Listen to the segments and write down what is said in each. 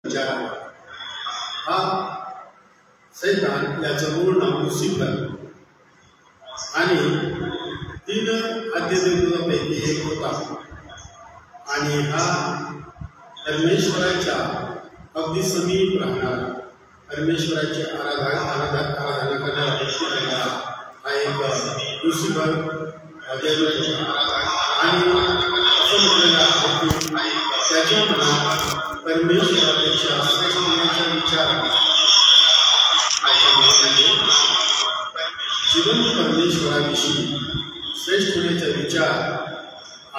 हा सैतान याचं मूळ नाव लुसिफर आणि 3 आद्यदेवतांपैकी एक होता आणि हा परमेश्वराच्या अगदी समीप राहणारा परमेश्वराची आराधना करणारा व्यक्ती हा एक लुसिफर देवदूत होता आणि असं म्हटलेलं आहे की त्याच्या मनात परमेश्वरापेक्षा श्रेष्ठ होण्याचा विचार जिवंत परमेश्वराविषयी श्रेष्ठ होण्याचा विचार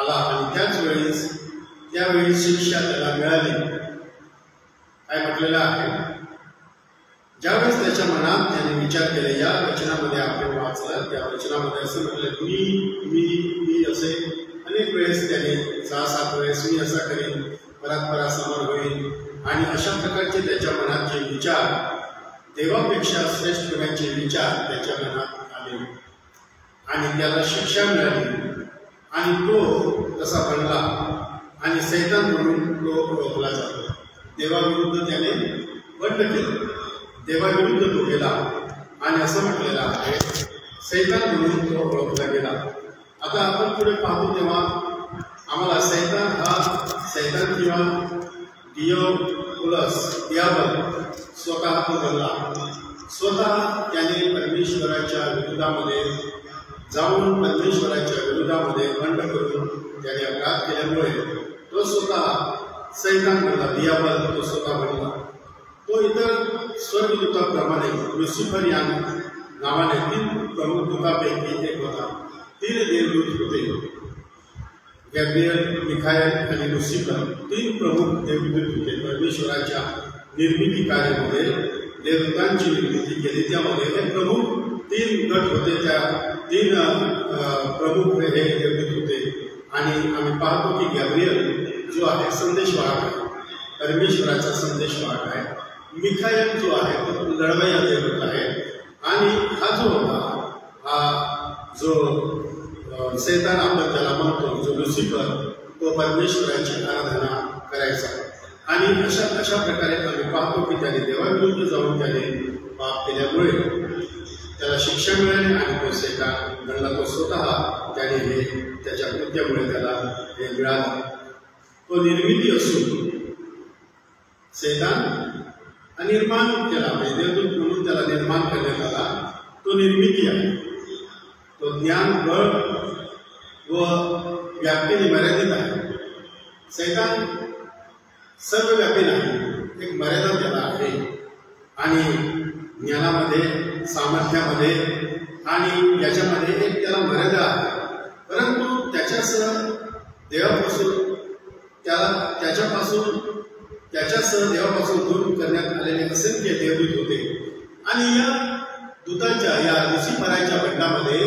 आला आणि त्यावेळी शिक्षा त्याला मिळाली। काय म्हटलेलं आहे, ज्यावेळेस त्याच्या मनात त्याने विचार केले, या वचनामध्ये आपण वाचलं, त्या वचनामध्ये असं म्हटलं मी असे अनेक वेळेस त्याने 6-7 वेळेस मी असा करेन, परत समोर होईल आणि अशा प्रकारचे त्याच्या मनातचे विचार, देवापेक्षा श्रेष्ठ होण्याचे विचार त्याच्या मनात आले आणि त्याला शिक्षा मिळाली आणि तो तसा बनला आणि सैतान म्हणून तो ओळखला जातो। देवाविरुद्ध त्याने बंड केलं, देवाविरुद्ध तो गेला आणि असं म्हटलेलं आहे सैतान म्हणून तो ओळखला गेला। आता आपण पुढे पाहतो तेव्हा आम्हाला सैतान किंवा दियाबल स्वतः तो बनला, स्वतः त्याने परमेश्वराच्या विरोधामध्ये जाऊन परमेश्वराच्या विरोधामध्ये बंड करून त्याने अपराध केल्यामुळे तो स्वतः सैतान बनला, दियाबल तो स्वतः बनला। तो इतर स्वर्गदूताप्रमाणे लुसिफर या नावाने 3 प्रमुख दूतांपैकी एक होता। 3 देवदूत होते, गॅब्रिएल, मिखाएल आणि लुसिफर 3 प्रमुख देवदूत होते। परमेश्वराच्या निर्मिती कार्यामध्ये देवदूतांची निर्मिती केली, त्यामध्ये हे प्रमुख 3 गट होते, त्या 3 प्रमुख हे देवदूत होते। आणि आम्ही पाहतो की गॅब्रिएल जो आहे संदेशवाहक आहे, परमेश्वराचा संदेशवाहक आहे। मिखाएल जो आहे तो लढवय्या देवदूत आहे आणि हा जो होता, हा जो सैतान आपण त्याला म्हणतो, जो लुसिफर, तो परमेश्वराची आराधना करायचा आणि अशा प्रकारे आम्ही पाहतो की त्याने देवाविरुद्ध जाऊन त्याने पाप केल्यामुळे त्याला शिक्षा मिळाली आणि तो सैतान बनला। तो स्वतः त्याने त्याच्या कृत्यामुळे त्याला हे मिळालं। तो निर्मिती असून सैतान निर्माण केला, देवदूत म्हणून त्याला निर्माण करण्यात आला, तो निर्मिती आहे। तो ज्ञान, बळ व व्याप्तीने मर्यादित आहे। सैतान सर्वव्यापी नाही, एक मर्यादा त्याला आहे आणि ज्ञानामध्ये, सामर्थ्यामध्ये आणि याच्यामध्ये एक त्याला मर्यादा आहे, परंतु त्याच्यासह देवापासून देवापासून दूर करण्यात आलेले असंख्य देवदूत होते आणि या दूतांच्या, या लुसिफराच्या बंडामध्ये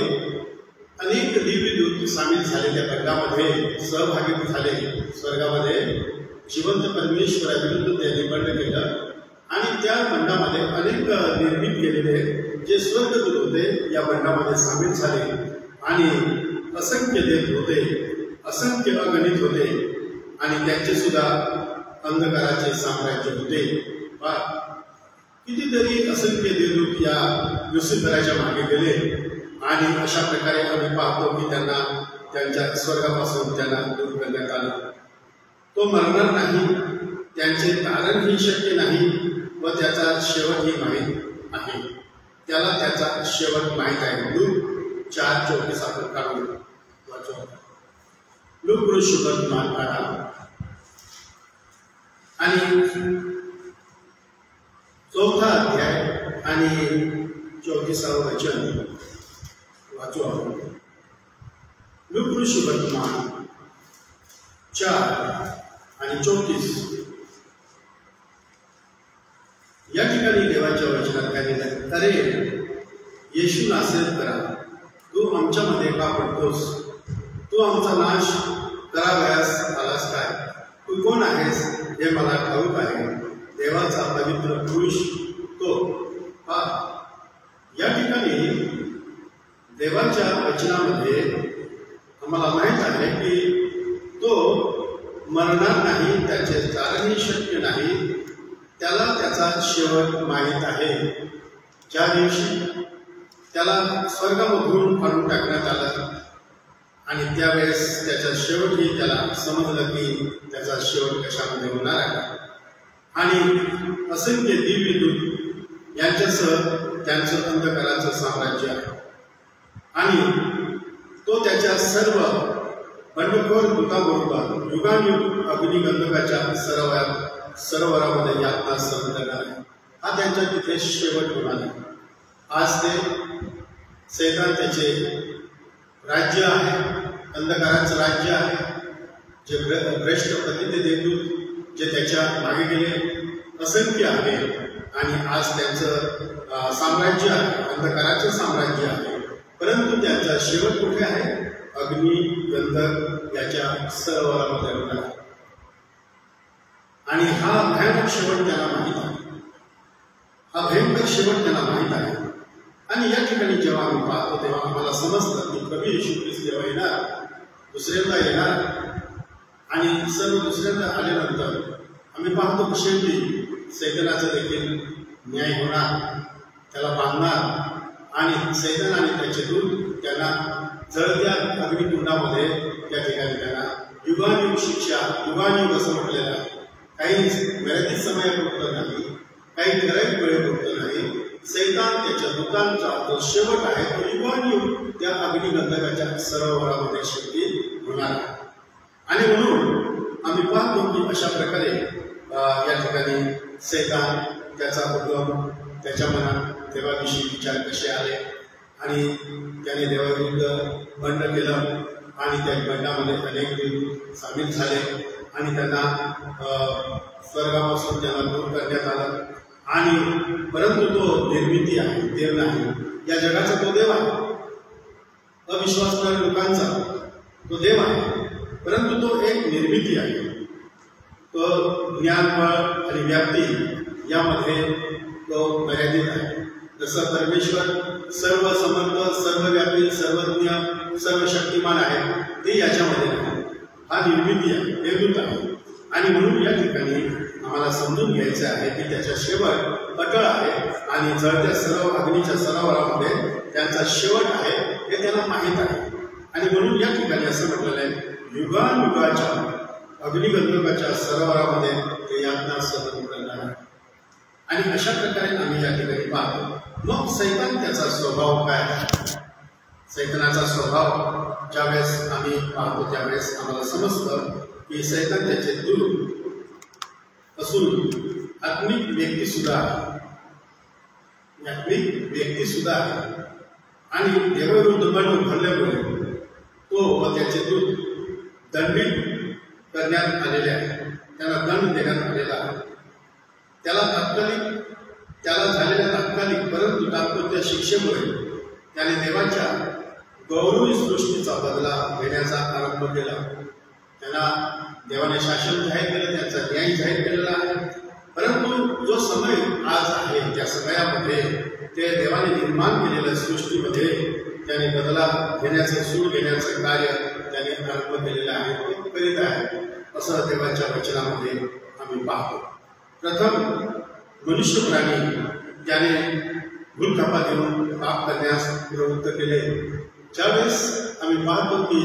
अनेक दिव्यदूत सामील झाले, त्या बंडामध्ये सहभागी झाले। स्वर्गामध्ये जिवंत परमेश्वराविरुद्ध त्यांनी बंड केलं आणि त्या बंडामध्ये अनेक निर्मित केलेले जे स्वर्गदूत होते या बंडामध्ये सामील झाले आणि असंख्य देव होते, असंख्य अगणित होते आणि त्यांचे सुद्धा अंधकाराचे साम्राज्य होते। कितीतरी असंख्य देवदूत या लुसिफराच्या मागे गेले आणि अशा प्रकारे आम्ही पाहतो की त्यांना त्यांच्या स्वर्गापासून त्यांना दूर करण्यात आलं। तो मरणार नाही, त्यांचे तारणही शक्य नाही व त्याचा शेवटही माहीत आहे, त्याला त्याचा शेवट माहीत आहे। लूक 4:24 आपण काढून वाचू। लूक शुभवर्तमान काढा आणि 4था अध्याय आणि 34वे वचन वाचू आपण। लूक शुभवर्तमान 4 आणि 34 या ठिकाणी देवाच्या वचनात काय लिहिलं, अरे येशू नासरेतकरा, तू आमच्यामध्ये का पडतोस? तू आमचा नाश करावयास आलास काय? तू कोण आहेस हे मला ठाऊक आहे, देवाचा पवित्र पुरुष तो। या ठिकाणी देवाच्या वचनामध्ये आम्हाला माहीत आहे की तो मरणार नाही, त्याचे तारणही शक्य नाही त्याला त्याचा शेवट माहीत आहे. ज्या दिवशी त्याला स्वर्गामधून काढून टाकण्यात आलं आणि त्यावेळेस त्याचा शेवटही त्याला समजलं की त्याचा शेवट कशामध्ये होणार आहे. आणि असंख्य दिव्य दूत यांच्यासह त्यांचं अंधकाराचं साम्राज्य आहे आणि तो त्याच्या सर्व बंडखोर दूताबरोबर युगानुयुग अग्निगंधकाच्या सरोवरामध्ये यातना सहन करणार आहे. हा त्यांच्या तिथे शेवट होणार आहे. आज ते सैतान त्याचे राज्य आहे, अंधकाराचं राज्य आहे, जे भ्रष्ट प्रतिनिधी देवदूत जे त्याच्या मागे गेले असंख्य आहे आणि आज त्यांचं साम्राज्य आहे, अंधकाराचं साम्राज्य आहे. परंतु त्यांचा शेवट कुठे आहे? अग्नी गंधक याच्या सरोवरामध्ये होणार आहे. आणि हा भयानक शेवट त्यांना माहीत आहे, हा भयंकर शेवट त्यांना माहीत आहे. आणि या ठिकाणी जेव्हा आम्ही पाहतो तेव्हा आम्हाला समजतं की प्रभू येशू ख्रिस्त जेव्हा येणार, दुसऱ्यांदा येणार आणि सर्व दुसऱ्यांदा आल्यानंतर आम्ही पाहतो की शेवटी सैतानाचा देखील न्याय होणार, त्याला बांधणार आणि सैतान आणि त्याचे दूत त्यांना जळत्या अग्निकुंडामध्ये त्या ठिकाणी त्यांना युगानुयुग शिक्षा, युगानुयुग असं म्हटलेलं आहे. काही मर्यादित समयापुरतं नाही, काही ठराविक वेळेपुरतं नाही. सैतान त्याच्या दूतांचा जो शेवट आहे तो युगानुयुग त्या अग्निगंधकाच्या सरोवरामध्ये शेवटी होणार आहे. आणि म्हणून आम्ही पाहतो की अशा प्रकारे या ठिकाणी सैतान त्याचा उद्गम त्याच्या मनात देवाविषयी विचार कसे आले आणि त्याने देवाविरुद्ध बंड केलं आणि त्या बंडामध्ये अनेक देव सामील झाले आणि त्यांना स्वर्गापासून त्यांना दूर करण्यात आलं. आणि परंतु तो निर्मिती आहे, देव नाही. या जगाचा तो देव आहे, अविश्वास करणाऱ्या लोकांचा तो देव आहे, परंतु तो एक निर्मिती आहे. तो ज्ञानबळ आणि व्याप्ती यामध्ये तो मर्यादित आहे. जसं परमेश्वर सर्व समर्थ, सर्वव्यापी, सर्वज्ञ, सर्व शक्तिमान आहे, ते याच्यामध्ये नाही. हा निर्मिती आहे, देवदूत आहे. आणि म्हणून या ठिकाणी आम्हाला समजून घ्यायचं आहे की त्याचा शेवट अटळ आहे आणि जळत्या अग्नीच्या सरोवरामध्ये त्यांचा शेवट आहे हे त्याला माहीत आहे. आणि म्हणून या ठिकाणी असं म्हटलेलं आहे, युगानुयुगाच्या अग्निगंधकाच्या सरोवरामध्ये ते यातना सहन करणार आहे. आणि अशा प्रकारे आम्ही या ठिकाणी पाहतो. मग सैतान त्याचा स्वभाव काय? सैतानाचा स्वभाव ज्यावेळेस आम्ही पाहतो त्यावेळेस आम्हाला समजतं की सैतान त्याचे दूत असून आत्मिक व्यक्ती सुद्धा आहे आणि देवाविरुद्ध बंड भरल्यामुळे तो व त्याचे दूत दंडित करण्यात आलेले आहे. त्याला दंड देण्यात आलेला आहे. त्याला झालेल्या तात्कालिक परंतु तात्पुरत्या शिक्षेमुळे त्याने देवाच्या गौरवी सृष्टीचा बदला घेण्याचा आरंभ केला. त्यांना देवाने शासन जाहीर केलं, त्यांचा न्याय जाहीर केलेला आहे. परंतु जो समय आज आहे त्या समयामध्ये ते देवाने निर्माण केलेल्या सृष्टीमध्ये त्याने बदला घेण्याचं, सूड घेण्याचं कार्य त्याने आरंभ केलेलं आहे, ते करीत आहे असं देवाच्या वचनामध्ये आम्ही पाहतो. प्रथम मनुष्य प्राणी त्याने भूलथापा देऊन पाप करण्यास प्रवृत्त केले. ज्यावेळेस आम्ही पाहतो की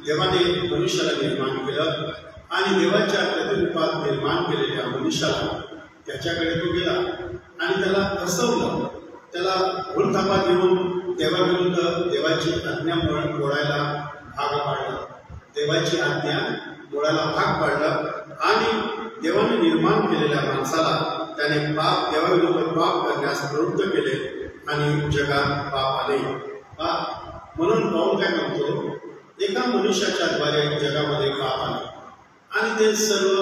देवाने मनुष्याला निर्माण केलं आणि देवाच्या प्रतिरूपात निर्माण केलेल्या मनुष्याला त्याच्याकडे तो गेला आणि त्याला फसवलं, त्याला भूलथापा देऊन देवाविरुद्ध देवाची आज्ञा मोडायला भाग पाडलं, देवाची आज्ञा मोडायला भाग पाडलं आणि देवाने निर्माण केलेल्या माणसाला त्याने देवाविरुद्ध पाप करण्यास प्रवृत्त केले आणि जगात पाप आले. म्हणून पाऊल काय म्हणतो, एका मनुष्याच्या द्वारे जगामध्ये पाप आले आणि ते सर्व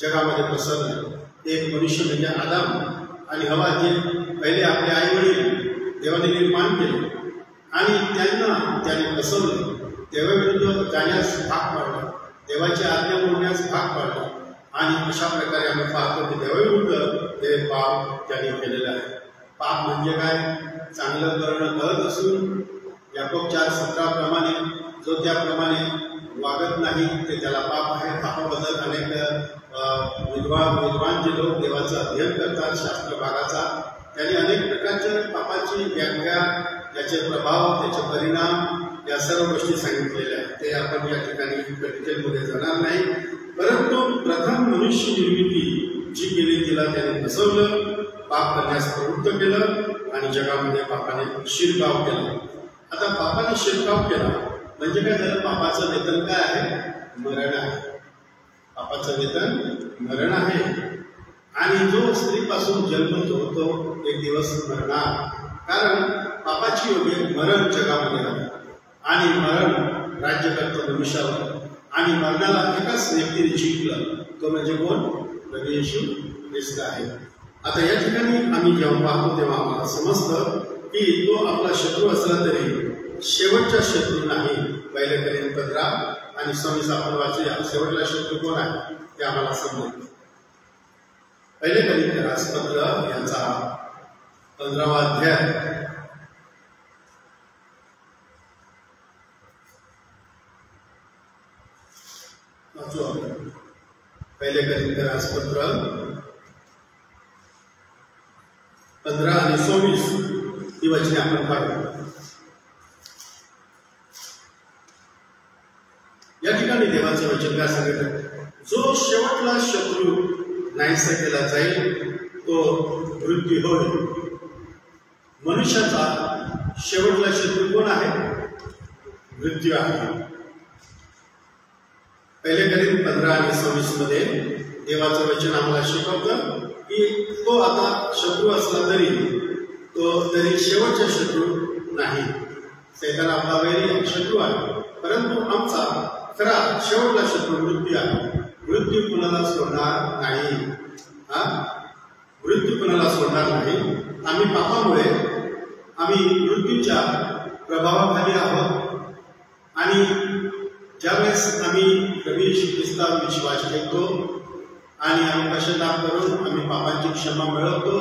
जगामध्ये पसरले. एक मनुष्य म्हणजे आदम आणि हवा, जे पहिले आपले आई वडील देवाने निर्माण केले आणि त्याने फसवले, देवाविरुद्ध जाण्यास भाग पाडला, देवाची आज्ञा मोडण्यास भाग पाडला. आणि अशा प्रकारे आम्ही पाहतो की देवाविरुद्ध ते पाप त्याने केलेलं आहे. पाप म्हणजे काय? चांगलं करणं कळत असून याकोब 4:17 प्रमाणे जो त्याप्रमाणे वागत नाही ते त्याला पाप आहे. पापाबद्दल अनेक विद्वान जे लोक देवाचं अध्ययन करतात शास्त्र भागाचा, त्यांनी अनेक प्रकारच्या पापाची व्याख्या, त्याचे प्रभाव, त्याचे परिणाम या सर्व गोष्टी सांगितलेल्या आहेत. ते आपण या ठिकाणी डिटेलमध्ये जाणार नाही. परंतु प्रथम मनुष्य निर्मिती जी केली तिला त्याने फसवलं, पाप करण्यास प्रवृत्त केलं आणि जगामध्ये पापाने शिरकाव केला. आता पापाने शिरकाव केला म्हणजे काय झालं? पापाचं वेतन काय आहे? मरण आहे. पापाचं वेतन मरण आहे. आणि जो स्त्रीपासून जन्म होतो एक दिवस मरणार, कारण पापाची योगे मरण जगामध्ये राहते आणि मरण राज्य करतो मनुष्यावर. आणि मरणाला एकाच व्यक्तीने जिंकलं, तो म्हणजे कोण? प्रभू येशू ख्रिस्त आहे. आता या ठिकाणी आम्ही जेव्हा पाहतो तेव्हा आम्हाला समजतं की तो आपला शत्रू असला तरी शेवटचा शत्रू नाही. पहिले करीन 15 आणि 26 आपण वाचूया. शेवटला शत्रू कोण आहे ते आम्हाला समजेल. पहिले करीन 15 याचा 15वा अध्याय वाचू आपण. पहिले करीन 15 आणि 26 ही वचने आपण पाहू. या ठिकाणी देवाचे वचन काय सांगितलं? जो शेवटला शत्रू नाहीसा केला जाईल तो मृत्यू होय. मनुष्याचा शेवटला शत्रू कोण आहे? मृत्यू आहे. पहिले करीन 15 आणि 26 मध्ये देवाचं वचन आम्हाला शिकवतं की तो आता शत्रू असला तरी शेवटचा शत्रू नाही. सैतान आपला वैरी शत्रू आहे, परंतु आमचा खरा शेवटला शत्रू मृत्यू आहे. मृत्यू कुणाला सोडणार नाही. मृत्यू कुणाला सोडणार नाही. आम्ही पापामुळे आम्ही मृत्यूच्या प्रभावाखाली आहोत. आणि ज्यावेळेस आम्ही प्रभू येशू ख्रिस्तावर विश्वास ठेवतो आणि आम्ही पश्चाताप करून आम्ही पापांची क्षमा मिळवतो,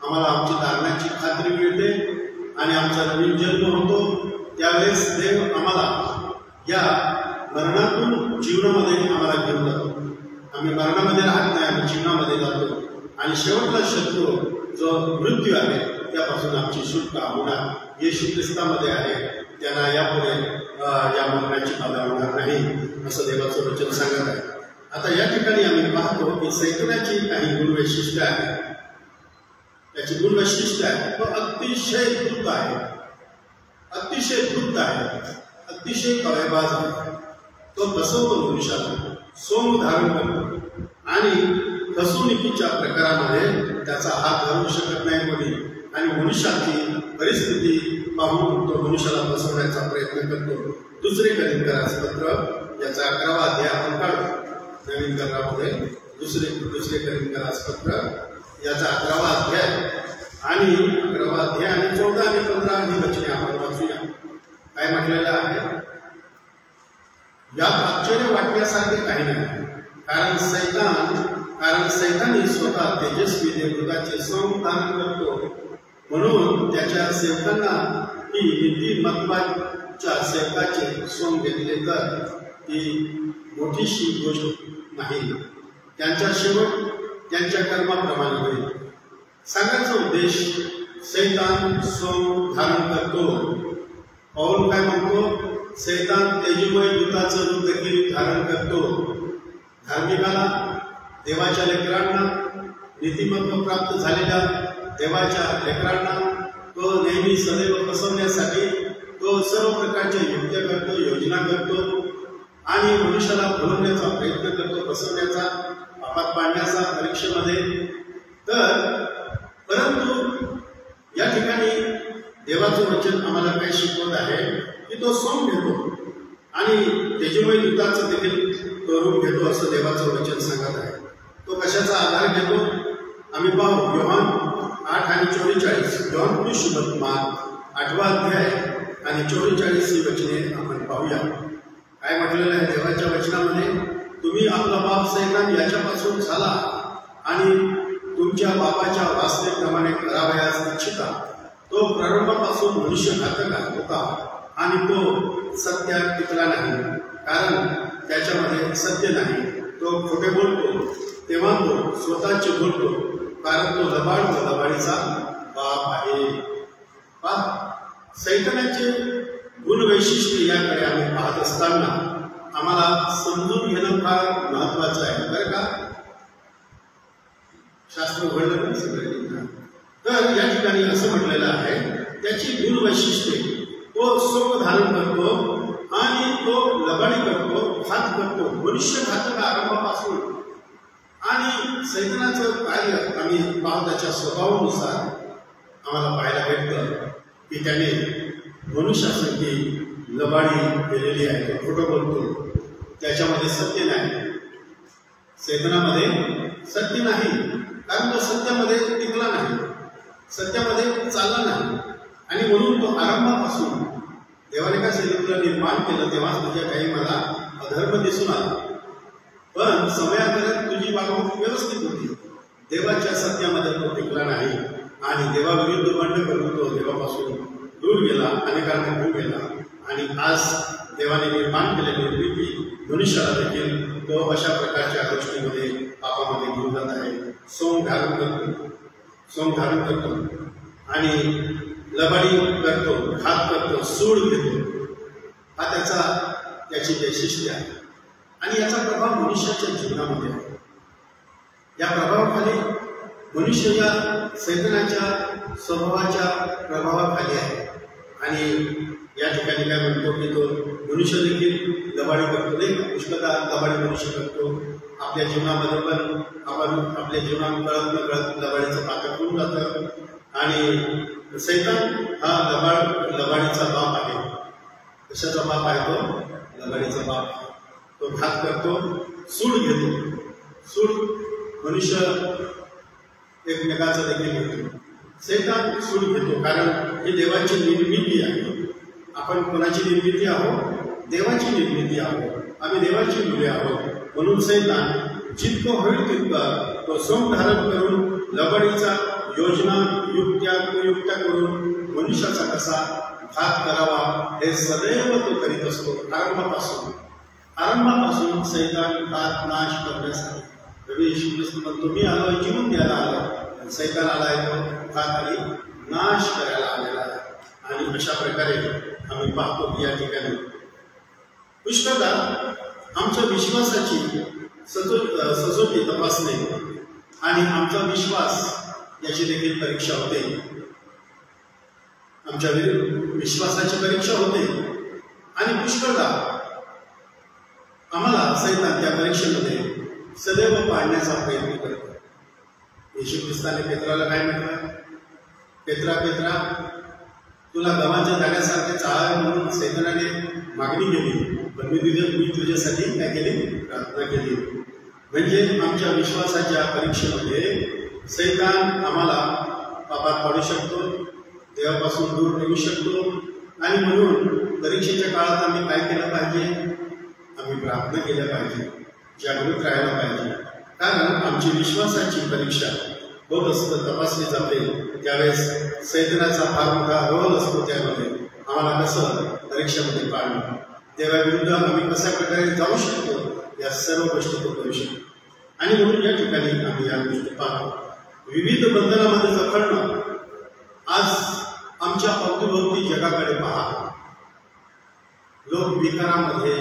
आम्हाला आमची तारणाची खात्री मिळते आणि आमचा नवीन जन्म होतो, त्यावेळेस देव आम्हाला या मरणातून जीवनामध्ये आम्हाला घेऊन जातो. आम्ही मरणामध्ये राहत नाही, आम्ही जीवनामध्ये जातो. आणि शेवटला शत्रू जो मृत्यू आहे त्यापासून आमची सुटका होणार येशू ख्रिस्तामध्ये आहे. त्यांना यापुढे या मरणाची बाधा होणार नाही असं देवाचं वचन सांगत आहे. आता या ठिकाणी आम्ही पाहतो की सैतानाची काही गुणवैशिष्ट्य आहे. त्याची गुणवैशिष्ट्य आहे तो अतिशय धूर्त आहे, अतिशय धूर्त आहे, अतिशय कवयबाज आहे. तो फसवतो मनुष्याला, सोंग धारण करतो आणि फसवणुकीच्या प्रकारामध्ये त्याचा हात धरू शकत नाही कोणी. आणि मनुष्याची परिस्थिती पाहून तो मनुष्याला फसवण्याचा प्रयत्न करतो. दुसरे करीन पत्र याचा 11वा अध्याय आपण काढू. नवीन करारामध्ये दुसरे करीन पत्र याचा 11वा अध्याय आणि 11वा अध्याय आणि 14 आणि 15 ही वचने आपण वाचूया. काय म्हटलेलं आहे? यात आश्चर्य वाटण्यासारखे काही नाही, कारण सैतानी स्वतः तेजस्वी देवदूताचे सोंग धारण करतो. म्हणून त्याच्या सेवकांना ही नीतिमत्वाच्या सेवकाचे सोंग घेतले तर ती मोठीशी गोष्ट नाही. त्यांचा शेवट त्यांच्या कर्माप्रमाणे होईल. सांगायचा उद्देश, सैतान सोंग धारण करतो. पौल काय म्हणतो? सैतान तेजोमय दूताचं रूप देखील धारण करतो. धार्मिकाला, देवाच्या लेकरांना, नीतिमत्व प्राप्त झालेल्या देवाच्या लेकरांना तो नेहमी सदैव फसवण्यासाठी तो सर्व प्रकारच्या युक्त्या करतो, योजना करतो आणि मनुष्याला भुलवण्याचा प्रयत्न करतो, फसवण्याचा, पापात पाडण्याचा परीक्षेमध्ये. परंतु या ठिकाणी देवाचं वचन आम्हाला काय शिकवत आहे की तो सोंग घेतो आणि तेजोमय दूताचं देखील तो रूप घेतो असं देवाचं वचन सांगत आहे. तो कशाचा आधार घेतो आम्ही पाहू. योहान 8 आणि 44, योहान पुरुषोत्तमान 8वा अध्याय आणि 44 ही वचने आपण पाहूया. काय म्हटलेलं आहे देवाच्या वचनामध्ये? तुम्ही आपला बाप सैतान याच्यापासून झाला आणि तुमच्या बापाच्या वासनेप्रमाणे करावयास इच्छिता. तो प्रारंभापासून मनुष्य घातक होता आणि तो सत्यात टिकला नाही, कारण त्याच्यामध्ये सत्य नाही. तो खोटे बोलतो तेव्हा तो स्वतःचे बोलतो, कारण तो लबाड व लबाडीचा बाप आहे. सैतानाचे गुणवैशिष्ट्य याकडे आम्ही पाहत असताना आम्हाला समजून घेणं फार महत्वाचं आहे बरं का. शास्त्र उघडलं नाही सगळं. तर या ठिकाणी असं म्हटलेलं आहे, त्याची गुणवैशिष्ट्ये, तो सोप धारण करतो आणि तो लबाडी करतो, घात करतो, मनुष्य घातक आरंभापासून. आणि सैतानाचं कार्य आम्ही पाहतो त्याच्या स्वभावानुसार आम्हाला पाहायला भेटतं की त्याने मनुष्यासाठी लबाडी केलेली आहे. तो खोटं बोलतो, त्याच्यामध्ये सत्य नाही. सैतानामध्ये सत्य नाही, कारण तो सत्यामध्ये टिकला नाही, सत्यामध्ये चालला नाही. आणि म्हणून तो आरंभापासून देवाने का तुला निर्माण केलं तेव्हाच तुझ्या काही मला अधर्म दिसून आला, पण समयांतरात तुझी वागणूक व्यवस्थित होती. देवाच्या सत्यामध्ये तो टिकला नाही आणि देवाविरुद्ध बंड करून तो देवापासून दूर गेला, अनेकांना होऊन गेला. आणि आज देवाने निर्माण केलेली निर्मिती मनुष्याला देखील तो अशा प्रकारच्या गोष्टींमध्ये पापामध्ये घेऊन जात आहे. सोंग धारण करतो आणि लबाडी करतो, घात करतो, सूड घेतो. हा त्याची वैशिष्ट्य आहे. आणि याचा प्रभाव मनुष्याच्या जीवनामध्ये आहे. या प्रभावाखाली मनुष्य या सैतानाच्या स्वभावाच्या प्रभावाखाली आहे. आणि या ठिकाणी काय म्हणतो की तो मनुष्य देखील लबाडी करतो, नाही का. पुष्कळदा लबाडी मनुष्य करतो. आपल्या जीवनामध्ये पण आपण आपल्या जीवनात कळत न कळत लबाडीचं पातक होऊन जातं. आणि सैतान हा लबाडीचा बाप आहे. कशाचा बाप आहे तो? लबाडीचा बाप. तो घात करतो, सूड घेतो. सूड मनुष्य एकमेकाचा देखील घेतो. सैतान सूड घेतो, कारण ही देवाची निर्मिती आहे. आपण कोणाची निर्मिती आहोत? देवाची निर्मिती आहोत. आम्ही देवाची मुले आहोत. म्हणून सैतान जितकं होईल तितकं तो सोंग धारण करून लबाडीचा योजना युक्त्या करून मनुष्याचा कसा घात करावा हे सदैव तो करीत असतो. आरंभापासून सैतान घात नाश करण्यासाठी. प्रभू येशू ख्रिस्त म्हणतो, मी आलो जीवन द्यायला आलो. सैतान आलाय तो घात आणि नाश करायला आलेला आहे. आणि अशा प्रकारे आम्ही पाहतो की या ठिकाणी पुष्कळदा आमच्या विश्वासाची सचोटी तपासणे आणि आमचा विश्वास याची देखील परीक्षा होते. आमच्या विश्वासाची परीक्षा होते. आणि पुष्कळदा आम्हाला सैतान त्या परीक्षेमध्ये सदैव पाडण्याचा प्रयत्न करतो. येशू ख्रिस्ताने पेत्राला काय म्हटलं? पेत्रा तुला गव्हाच्या दाण्यासारखे चाळ म्हणून सैतानाने मागणी केली, पण मी तुझ्यासाठी काय केली? प्रार्थना केली. म्हणजे आमच्या विश्वासाच्या परीक्षेमध्ये सैतान आम्हाला पापात पाडू शकतो, देवापासून दूर नेऊ शकतो. आणि म्हणून परीक्षेच्या काळात आम्ही काय केलं पाहिजे? आम्ही प्रार्थना केल्या पाहिजे, जागृत राहायला पाहिजे. कारण आमची विश्वासाची परीक्षा होत असतं, तपासली जाते. त्यावेळेस सैतानाचा फार मोठा रोल असतो. त्यामध्ये आम्हाला कसं परीक्षेमध्ये पाडणं, देवाविरुद्ध आम्ही कशा प्रकारे जाऊ शकतो, या सर्व गोष्टी तो करू शकतो. आणि म्हणून या ठिकाणी आम्ही या गोष्टी पाहतो. विविध बंधनामध्ये जखडणं. आज आमच्या अवतीभोवती जगाकडे पहा. लोक विकारामध्ये,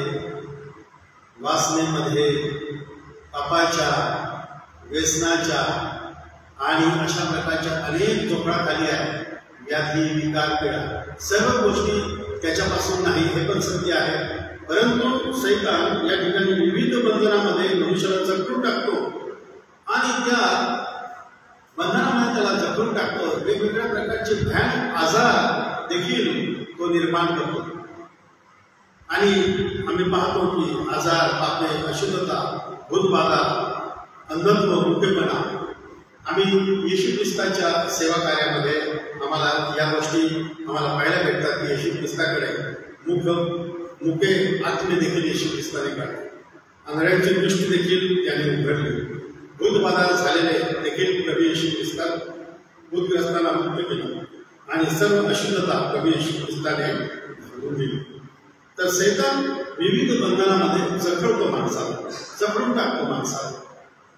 वासनेमध्ये, पापाच्या, व्यसनाच्या आणि अशा प्रकारच्या अनेक जोखडाखाली आहे. व्याधी, विकार, पीडा, सर्व गोष्टी त्याच्यापासून नाही हे पण सत्य आहे. परंतु सैतान या ठिकाणी विविध बंधनामध्ये मनुष्याला जखडून टाकतो आणि त्या बंधनामध्ये त्याला जखडून टाकतो. वेगवेगळ्या प्रकारचे भयानक आजार देखील तो निर्माण करतो. आणि आम्ही पाहतो की आजार, पापे, अशुद्धता, भूतबाधा, अंधत्व, मुकेपणा. आम्ही येशू ख्रिस्ताच्या सेवा कार्यामध्ये आम्हाला या गोष्टी आम्हाला पाहायला भेटतात की येशू ख्रिस्ताकडे मुके आत्मे देखील येशू ख्रिस्ताने काढले. आंधळ्यांची दृष्टी देखील त्याने उघडली. भूतबाधा झालेले देखील प्रभू येशू ख्रिस्तात भूतग्रस्तांना मुक्त केली आणि सर्व अशुद्धता प्रभू येशू ख्रिस्ताने घालून दिली. तर सैतान विविध बंधनामध्ये जखडतो माणसाला, जखडून टाकतो माणसाला,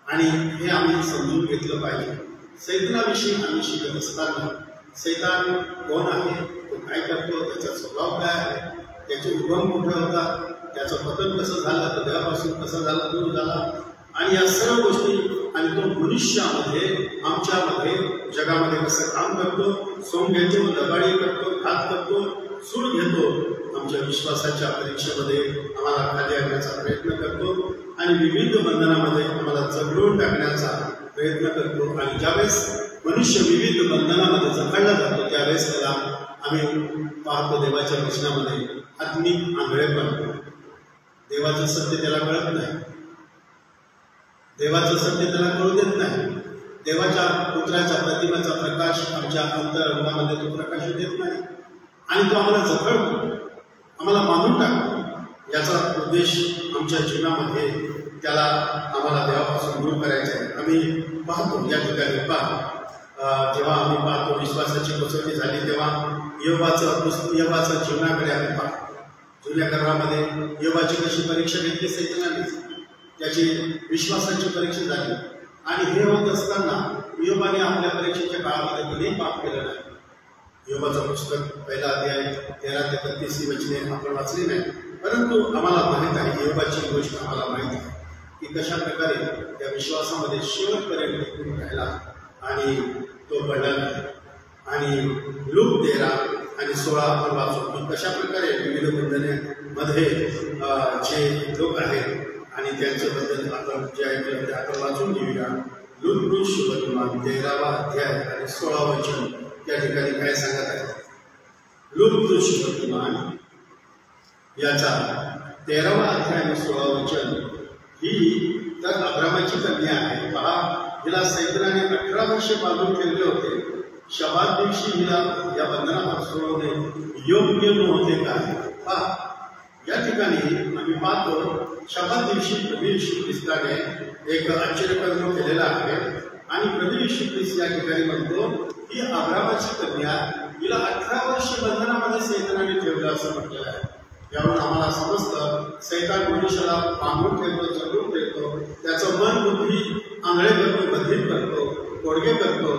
आणि हे आम्ही समजून घेतलं पाहिजे. सैतानाविषयी आम्ही शिकत असताना सैतान कोण आहे, तो काय करतो, त्याचा स्वभाव काय आहे, त्याचे उगम कुठे होतात, त्याचं पतन कसं झालं, तो देवापासून कसं झाला, दूर झाला, आणि या सर्व गोष्टी, आणि तो मनुष्यामध्ये आमच्यामध्ये जगामध्ये कसं काम करतो, सोंग घेतो, दबाडी करतो, घात करतो, सूड घेतो, आमच्या विश्वासाच्या परीक्षेमध्ये आम्हाला खाली आणण्याचा प्रयत्न करतो, आणि विविध बंधनामध्ये आम्हाला जगडून टाकण्याचा प्रयत्न करतो. आणि ज्यावेळेस मनुष्य विविध बंधनामध्ये जखडला जातो त्यावेळेस त्याला आम्ही पाहतो देवाच्या वचनामध्ये आत्मिक आंधळेपण. देवाचं सत्य त्याला कळत नाही, देवाचं सत्य त्याला कळू देत नाही, देवाच्या पुत्राच्या प्रतिमेचा प्रकाश आमच्या अंतरंगामध्ये तो प्रकाश देत नाही, आणि तो आम्हाला जखडतो, आम्हाला बांधून टाकतो. याचा उद्देश आमच्या जीवनामध्ये त्याला आम्हाला देवापासून दूर करायचा आहे. आम्ही पाहतो या ठिकाणी जेव्हा आम्ही पाहतो विश्वासाची कसोटी झाली तेव्हा योबाच्या जीवनाकडे आम्ही पाहतो. जुन्या करारामध्ये योबाची कशी परीक्षा घेतली सैतानाने, त्याची विश्वासाची परीक्षा झाली, आणि हे होत असताना योबाने आपल्या परीक्षेच्या काळामध्ये कधीही पाप केलं नाही. योबाचं पुस्तक पहिला अध्याय 13 ते 35 वचने आपण वाचली नाही, परंतु आम्हाला माहीत आहे, योबाची गोष्ट आम्हाला माहीत आहे की कशा प्रकारे त्या विश्वासामध्ये शेवटपर्यंत टिकून राहिला आणि तो पडला नाही. आणि लूक 13 आणि 16 आपण वाचू की कशा प्रकारे विविध बंधनेमध्ये जे लोक आहेत आणि त्यांच्याबद्दल आपण जे ऐकलं ते आपण वाचून घेऊया. लूक शुभवर्तमान 13वा अध्याय आणि 16 वचन त्या ठिकाणी काय सांगत आहे. लूक शुभवर्तमान याचा 13वा अध्याय आणि 16 वचन. ही तर अब्रामाची कन्या आहे. पहा, हिला सैतानाने 18 वर्षे बांधून ठेवले होते. शबात दिवशी हिला या बंधनात सोडवणे योग्य नव्हते का. पहा, या ठिकाणी आम्ही पाहतो शबात दिवशी प्रभू येशू ख्रिस्ताने एक आश्चर्यकर्म केलेला आहे, आणि प्रभू येशू ख्रिस्त या ठिकाणी म्हणतो ही अब्रामाची कन्या, हिला 18 वर्ष बंधनामध्ये सैतानाने ठेवलं असं म्हटलेलं आहे. यावरून आम्हाला समजतं सैतान मनुष्याला बांधून ठेवतो, जगून ठेवतो, त्याचं मन बुद्धी आंधळे करतो, बधिर करतो, तोडगे करतो,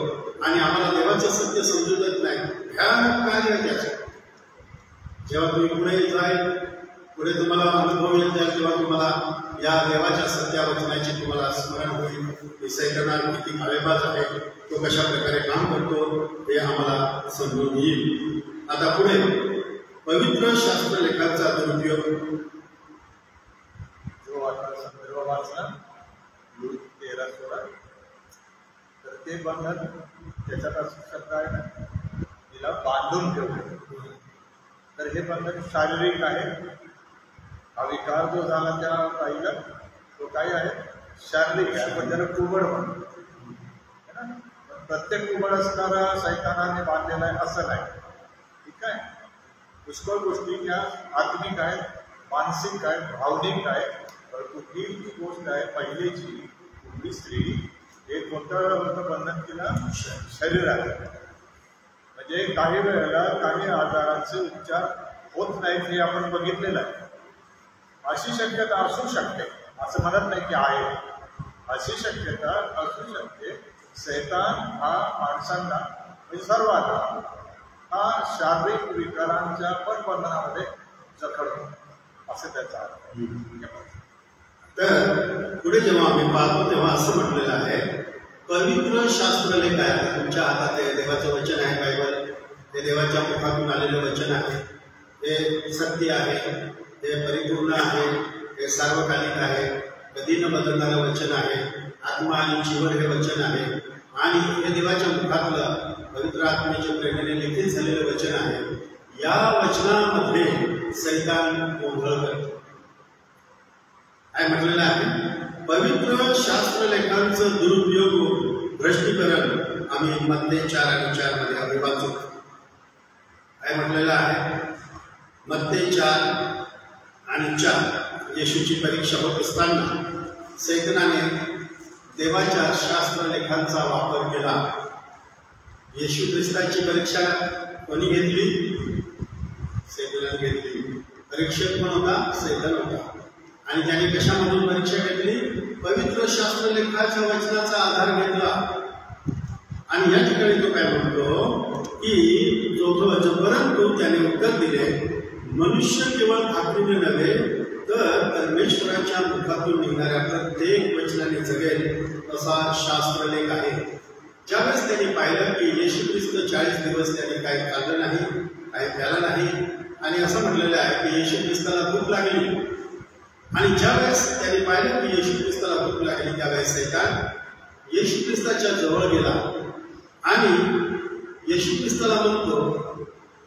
आणि आम्हाला देवाचं सत्य समजू देत नाही. भयानक कार्य त्याचं. जेव्हा तुम्ही पुढे जाईल, पुढे तुम्हाला अनुभव येत जाईल, तेव्हा तुम्हाला या देवाच्या सत्या वचनाची तुम्हाला स्मरण होईल की सैतान किती काळेबाज आहे, तो कशा प्रकारे काम करतो हे आम्हाला समजून येईल. आता पुढे पवित्र शास्त्रलेखांचा दुरुपयोग जो संदर्भ वाचला लूक 13:16, तर ते बंधन त्याच्यात असू शकत आहे ना, तिला बांधून ठेवले. तर हे बंधन शारीरिक आहे. हा विकार जो झाला त्या बाईला तो काय आहे, शारीरिक आहे, पण त्याला कुबड म्हणतो. प्रत्येक कुबड असणारा सैतानाने बांधलेला आहे असं नाही. ठीक आहे, पुष्कळ गोष्टी त्या आत्मिक आहेत, मानसिक आहेत, भावनिक आहेत. परंतु ही जी गोष्ट आहे पहिलीची, कुठली स्त्री हे कोणतं बंधन केलं, शरीर आहे. म्हणजे काही वेळेला काही आजारांचे उपचार होत नाहीत हे आपण बघितलेलं आहे. अशी शक्यता असू शकते, असं म्हणत नाही की आहे, अशी शक्यता असू शकते. सैतान हा माणसांना म्हणजे सर्वांना हा शारीरिक विकारांच्या पण बंधनामध्ये जखडतो असं त्याचा अर्थ. तर पुढे जेव्हा आम्ही पाहतो तेव्हा असं म्हटलेलं आहे पवित्र शास्त्रलेख आहे. तुमच्या हातात हे देवाचं वचन आहे, बायबल हे देवाच्या मुखातून आलेलं वचन आहे. हे सत्य आहे, हे परिपूर्ण आहे, हे सार्वकालिक आहे, कधी न बदलणारं वचन आहे. आत्मा आणि जीवन हे वचन आहे, आणि हे देवाच्या मुखातलं पवित्र आत्म्याच्या प्रेरणेने लिखित झालेलं वचन आहे. या वचनामध्ये सैतान गोंधळ करतो. काय म्हटलेलं आहे, पवित्र शास्त्रलेखांचं दुरुपयोग, भ्रष्टीकरण आम्ही मत्ते 4 आणि 4 मध्ये आम्ही वाचू. काय म्हटलेलं आहे, मत्ते 4 आणि 4 येशूची परीक्षा होत असताना सैतानाने देवाच्या शास्त्रलेखांचा वापर केला. येशू ख्रिस्ताची परीक्षा कोणी घेतली, सैतानाने घेतली. परीक्षक पण होता, सैतान होता. आणि त्याने कशामधून परीक्षा घेतली? पवित्र शास्त्रलेखाच्या वचनाचा आधार घेतला. आणि या ठिकाणी तो काय म्हणतो की परंतु त्याने उत्तर दिले, मनुष्य केवळ भाकरीने नव्हे तर परमेश्वराच्या मुखातून निघणाऱ्या प्रत्येक वचनाने जगेल असा शास्त्रलेख आहे. ज्यावेळेस त्यांनी पाहिलं की येशू ख्रिस्त 40 दिवस त्यांनी काही खाल्लं नाही, काही प्यालं नाही, आणि असं म्हटलेलं आहे की येशू ख्रिस्ताला भूक लागली. आणि ज्यावेळेस त्यांनी पाहिलं की येशू ख्रिस्ताला भूक लागली, त्यावेळेस सैतान येशू ख्रिस्ताच्या जवळ गेला आणि येशू ख्रिस्ताला म्हणतो,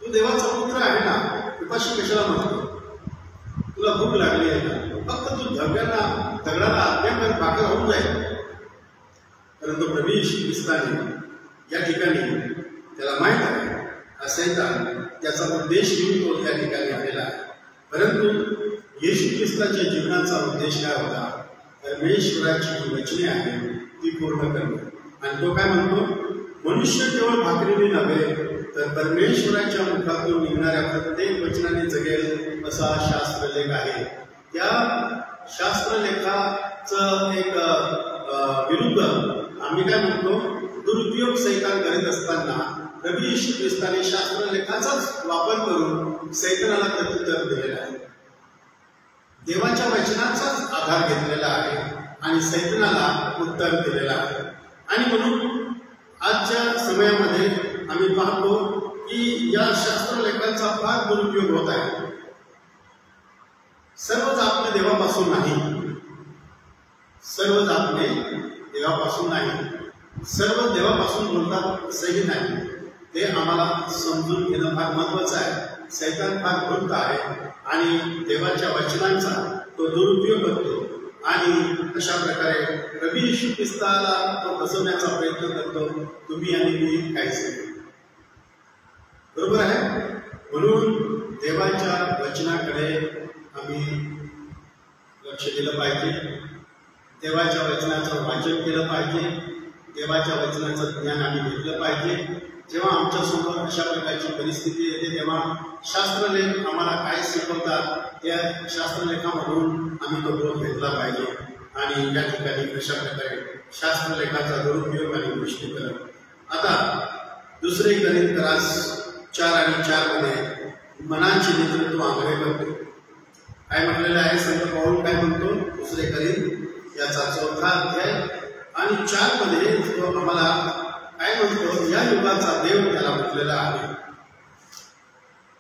तू देवाचा पुत्र आहे ना, उपाशी कशाला म्हणतो? तुला भूक लागली आहे ना? फक्त तू दगडाला आज्ञा कर, भाकर होऊन जाईल. परंतु प्रभू येशू ख्रिस्ताने या ठिकाणी त्याला माहीत आहे हा सैतान त्याचा उद्देश घेऊन तो या ठिकाणी आलेला आहे. परंतु येशू ख्रिस्ताच्या जीवनाचा उद्देश काय होता? परमेश्वराची जी वचने आहे ती पूर्ण करणे. आणि तो काय म्हणतो? मनुष्य केवळ भाकरीने नव्हे तर परमेश्वराच्या मुखातून निघणाऱ्या प्रत्येक वचनाने जगेल असा शास्त्रलेख आहे. त्या शास्त्रलेखाचं एक विरुद्ध आम्ही काय म्हणतो, दुरुपयोग सैतान करीत असताना प्रभू येशू ख्रिस्ताने शास्त्रलेखाचाच वापर करून सैतानाला प्रत्युत्तर दिलेला आहे. देवाच्या वचनाचाच आधार घेतलेला आहे आणि सैतानाला उत्तर दिलेलं आहे. आणि म्हणून आजच्या समयामध्ये आम्ही पाहतो की या शास्त्रलेखांचा फार दुरुपयोग होत आहे. सर्वच आपले देवापासून नाही, सर्वच आपले देवापासून नाही, सर्व देवापासून बोलतात असंही नाही. ते आम्हाला समजून घेणं फार महत्वाचं आहे. सैतान फार धूर्त आहे आणि देवाच्या वचनांचा तो दुरुपयोग करतो आणि अशा प्रकारे प्रभू येशू ख्रिस्ताला तो फसवण्याचा प्रयत्न करतो. तुम्ही आणि मी काहीच नाही, बरोबर आहे. म्हणून देवाच्या वचनाकडे आम्ही लक्ष दिलं पाहिजे, देवाच्या वचनाचं वाचन केलं पाहिजे, देवाच्या वचनाचं ज्ञान आम्ही घेतलं पाहिजे. जेव्हा आमच्यासमोर अशा प्रकारची परिस्थिती येते तेव्हा शास्त्रलेख आम्हाला काय शिकवतात त्या शास्त्रलेखामधून आम्ही तो बोध घेतला पाहिजे. आणि या ठिकाणी अशा प्रकारे शास्त्रलेखाचा दुरुपयोग आणि दृष्टीकरण. आता 2 कोरिंथियर 4 आणि 4 मध्ये मनाचे नेतृत्व आंधळे करतो. काय म्हटलेलं आहे? संत पाऊल काय म्हणतो? 2 कोरिंथ याचा 4था अध्याय आणि 4 मध्ये तो आम्हाला काय म्हणतो? या युगाचा देव त्याला म्हटलेला आहे.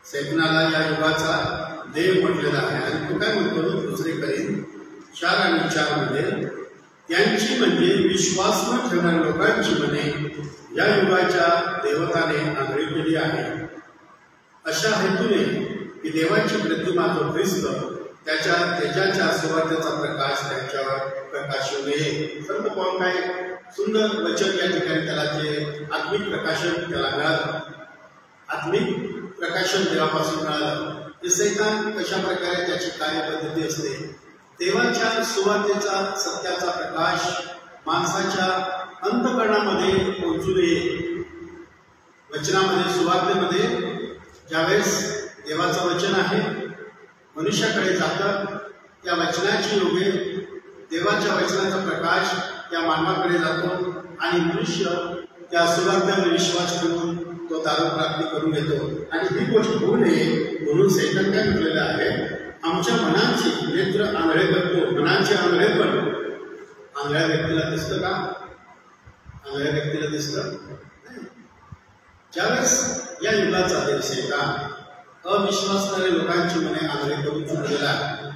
सैतानाला या युगाचा देव म्हटलेला आहे. आणि तो काय म्हणतो? 2 कोरिंथ 4 आणि 4 मध्ये त्यांची म्हणजे विश्वास न ठेवणाऱ्या लोकांची मने या युगाच्या देवताने आंधळी केली आहे. अशा हेतूने की देवाची प्रतिमा जो ख्रिस्त त्याच्या तेजाच्या सुवार्तेचा प्रकाश त्यांच्यावर प्रकाशू नये. संत पाऊल काय सुंदर वचन या ठिकाणी त्याला जे आत्मिक प्रकाशन त्याला मिळालं, आत्मिक प्रकाशन देवापासून मिळालं. ते सैतान कशा प्रकारे त्याची कार्यपद्धती असते, देवाच्या सुवार्तेचा सत्याचा प्रकाश माणसाच्या अंतःकरणामध्ये पोहोचू नये. वचनामध्ये सुवार्तेमध्ये ज्यावेळेस देवाचं वचन आहे मनुष्याकडे जातं, त्या वचनाची योगे देवाच्या वचनाचा प्रकाश त्या मानवाकडे जातो आणि मनुष्य त्या सुवार्तेवर विश्वास ठेवून तो दारू प्राप्ती करून घेतो. आणि ही गोष्ट होऊ नये म्हणून सैतान काय म्हटलेलं आहे? आमच्या मनाची नेत्र आंधळे करतो. मनाचे आंधळेपण आंधळ्या व्यक्तीला दिसतं का? आंधळ्या व्यक्तीला दिसतं? ज्यावेळेस या युगाचा देव सैतान अविश्वासणाऱ्या लोकांची मने आंधळे करून चुकलेला आहे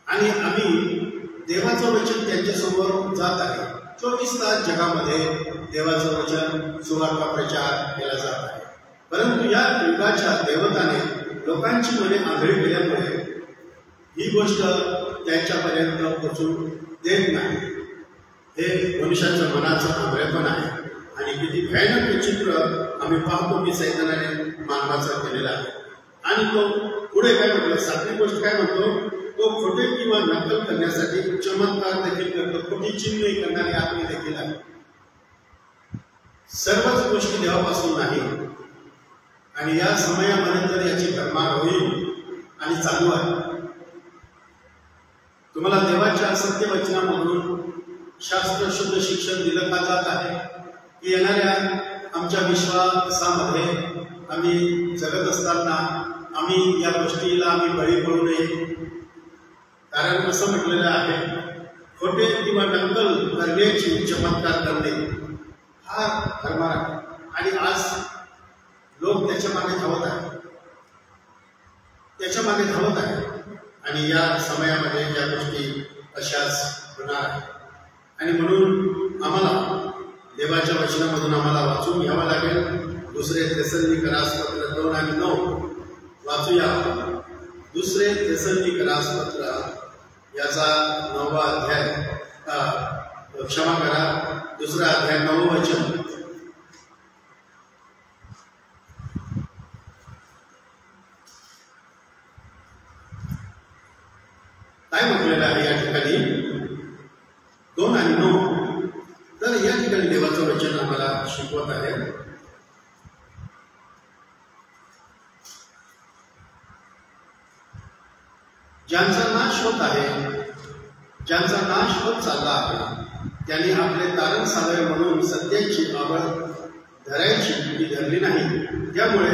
आणि आम्ही देवाचं वचन त्यांच्यासमोर जात आहे. 24 तास जगामध्ये देवाचं वचन सुवार्ता प्रचार केला जात आहे. परंतु या युगाच्या देवताने लोकांची मने आंधळी केल्यामुळे ही गोष्ट त्यांच्यापर्यंत पोहोचू देत नाही. हे मनुष्याच्या मनाचं आंधळेपण आहे. आणि किती भयानक चित्र आम्ही पाहतो की सैतानाने मानवाचा केलेला आहे. आणि तो पुढे काय म्हणतो? 7वी गोष्ट काय म्हणतो? तो खोटे किंवा नकल करण्यासाठी चमत्कार देखील करतो. खोटी चिन्हे करणारे आत्मे देखील आहे. सर्वच गोष्टी देवापासून नाही. आणि या समयामध्ये जर याची भरमार होईल आणि चालू आहे. तुम्हाला देवाच्या सत्यवचनामधून शास्त्रशुद्ध शिक्षण दिलं का जात आहे की येणाऱ्या आमच्या विश्वासामध्ये आम्ही जगत असताना आम्ही या गोष्टीला आम्ही बळी पडू नये. कारण असं म्हटलेलं आहे, खोटे किंवा नक्कल करण्याची चमत्कार करणे हा धर्म आहे. आणि आज लोक त्याच्या मागे धावत आहे आणि या समयामध्ये या गोष्टी अशाच होणार आहेत. आणि म्हणून आम्हाला देवाच्या वचनामधून आम्हाला वाचून घ्यावं लागेल. 2 थेसलोनिकरासपत्र 2 आणि 9 वाचूया. 2 थेसलोनिकरासपत्र याचा 9वा अध्याय, क्षमा करा, 2रा अध्याय 9वं वचन. काय म्हटलेलं आहे या ठिकाणी 2 आणि 9. तर या ठिकाणी देवाचं वचन आम्हाला शिकवत आहे. ज्यांचा नाश होत आहे, ज्यांचा नाश होत चालला आहे, त्यांनी आपले तारण साधे म्हणून सत्याची आवड धरायची की धरली नाही. त्यामुळे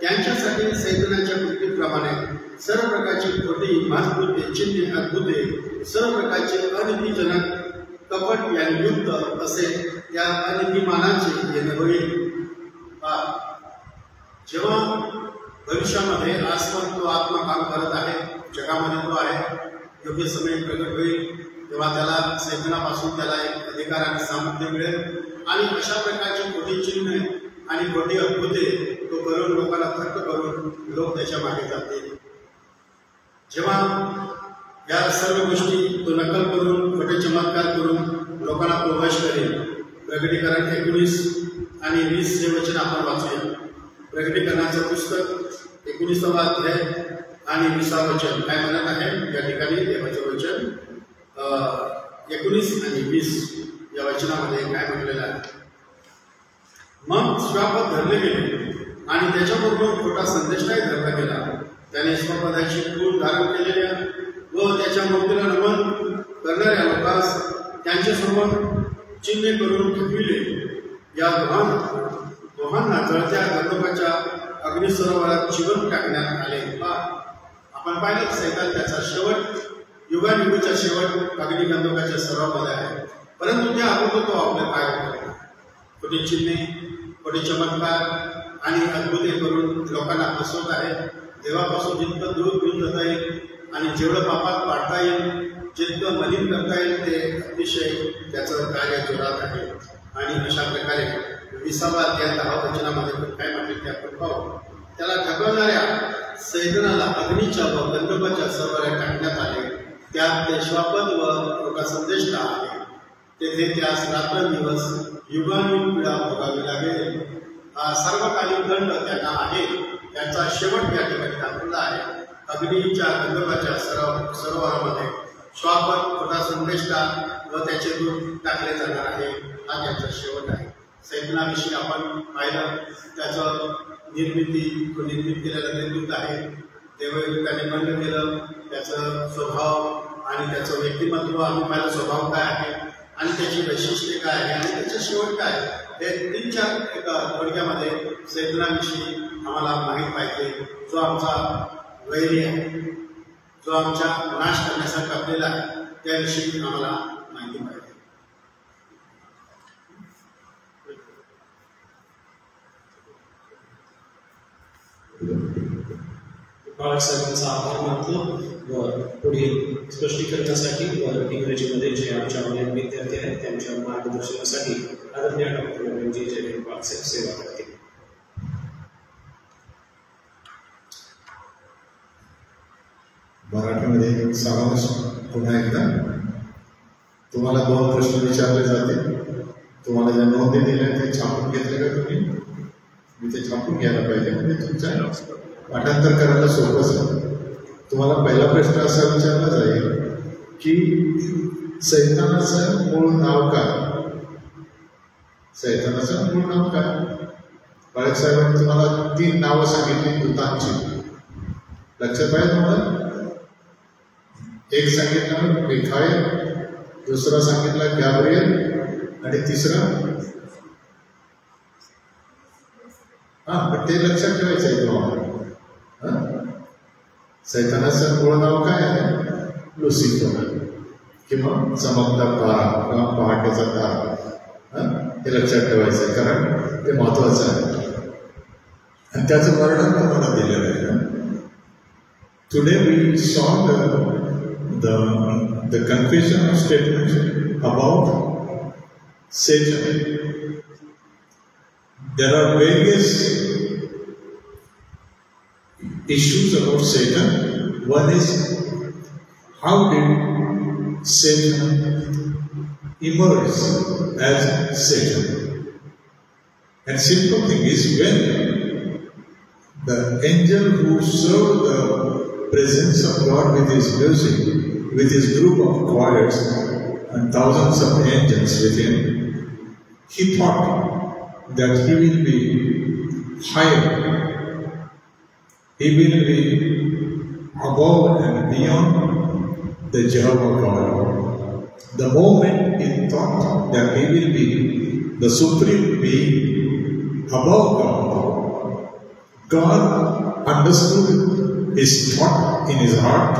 त्यांच्यासाठी सैतानाच्या कृतीप्रमाणे सर्व प्रकारची खोटी महात्कृत्ये, चिन्हे, अद्भुते, सर्व प्रकारचे अनितीजनक, कपट यांनी युक्त असे या अनितीमानाचे येणे होईल. जेव्हा भविष्यामध्ये आजवर तो आत्मा काम करत आहे, जगामध्ये तो आहे, योग्य समय प्रगट होईल तेव्हा त्याला सैतानापासून त्याला एक अधिकार आणि सामर्थ्य मिळेल आणि अशा प्रकारची खोटी चिन्हे आणि खोटी अद्भुते तो करून लोकांना थक्क करून लोक त्याच्या मागे जातील. जेव्हा या सर्व गोष्टी तो नकल करून खोटे चमत्कार करून लोकांना तो वश करेल. प्रकटीकरण 19 आणि 20 हे वचन आपण वाचूया. प्रकटीकरणाचं पुस्तक 19वा अध्याय आणि 20वा वचन काय म्हणत आहे या ठिकाणी देवाचं वचन 19 आणि 20 या वचनामध्ये काय म्हटलेलं आहे. मग श्वापद धरले गेले आणि त्याच्याबरोबर खोटा संदेशही धरला गेला. त्याने स्वपदाची क्रूर धारण केलेल्या व त्याच्या मूर्तीला नमन करणाऱ्या लोकांस त्यांच्यासमोर चिन्हे करून ठेवले. या दोहांना जळत्या गंधकाच्या अग्निसरोवरात जीवन टाकण्यात आले. आपण पाहिलं सैतान त्याचा शेवट, युगायुगाचा शेवट अग्निगंधकाच्या सरोवरामध्ये आहे. परंतु त्या अगोदर तो आपल्या काय खोटी चिन्हे, खोटे चमत्कार आणि अद्भुते करून लोकांना फसवत आहे. देवापासून जितकं दूर घेऊन जाता येईल आणि जेवढं पापात पाडता येईल, जितकं मलिन करता येईल ते अतिशय त्याचं कार्य जोरात आहे. आणि अशा प्रकारे 20वा अध्याय 10 वचनामध्ये काय म्हटले ते आपण पाहू. त्याला ढकलणाऱ्या सैतानाला अग्नीच्या व गंधकाच्या सरोवरात टाकण्यात आले. त्यात ते श्वापद व खोटा संदेश आहे. तेथे त्यास रात्रंदिवस युगानुयुग पीडा भोगावी लागेल. हा सर्वकालीन दंड त्यांना आहे. त्यांचा शेवट या ठिकाणी दाखवला आहे. अग्नीच्या गंधकाच्या सरोवरामध्ये श्वापद, खोटा संदेष्टा व त्याचे दूध टाकले जाणार आहे. हा त्यांचा शेवट आहे. सैतानाविषयी आपण पाहिलं, त्याचं निर्मित केलेलं देवदूत आहे. देवदूताने बंद केलं. त्याचं स्वभाव आणि त्याचं व्यक्तिमत्व आम्ही पाहिलं, स्वभाव काय आहे आणि त्याची वैशिष्ट्ये काय आहे आणि त्याचं शेवट काय आहे. हे 3-4 एका थोडक्यामध्ये सैतानाविषयी आम्हाला माहीत पाहिजे. जो आमचा वैरी आहे, जो आमचा नाश करण्यासाठी आपलेला आहे, त्याविषयी आम्हाला माहिती पाहिजे. बाळासाहेबांचा आभार मानतो व पुढील स्पष्टीकरणासाठी व इंग्रजीमध्ये जे आमच्या ऑनलाईन विद्यार्थी आहेत त्यांच्या मार्गदर्शनासाठी आदरणीय डॉक्टर रणजी जय बाळासाहेब सेवा करतील. मराठीमध्ये सारांश पुन्हा एकदा. तुम्हाला 2 प्रश्न विचारले जातील. तुम्हाला ज्या नोंदी दिल्या ते छापून घेतले का तुम्ही? मी ते छापून घ्यायला पाहिजे म्हणजे तुमच्या पाठांतर करायला सोपं झालं. तुम्हाला पहिला प्रश्न असा विचारला जाईल की सैतानाचं मूळ नाव काय? सैतानाचं मूळ नाव काय? बाळकसाहेबांनी तुम्हाला 3 नावं सांगितली दूतांची. लक्षात आहे तुम्हाला? एक सांगितलं मिखाईल, दुसरा सांगितलं गॅब्रियल आणि तिसरा पण ते लक्षात ठेवायचं आहे तुम्हाला. सैतानाचं मूळ नाव काय आहे? लुसिफर किंवा चमकता तारा किंवा पहाटेचा तारा. हे लक्षात ठेवायचं आहे कारण ते महत्वाचं आहे आणि त्याचं वर्णन तुम्हाला दिलेलं आहे. टुडे वी सॉ the confession of statements about Satan. There are various issues about Satan. One is, how did Satan emerge as Satan? And simple thing is, when the angel who served the presence of God with his music, with his group of choirs and thousands of angels with him, he thought that he will be higher, he will be above and beyond the Jehovah God. The moment he thought that he will be the supreme being above God, God understood his thought in his heart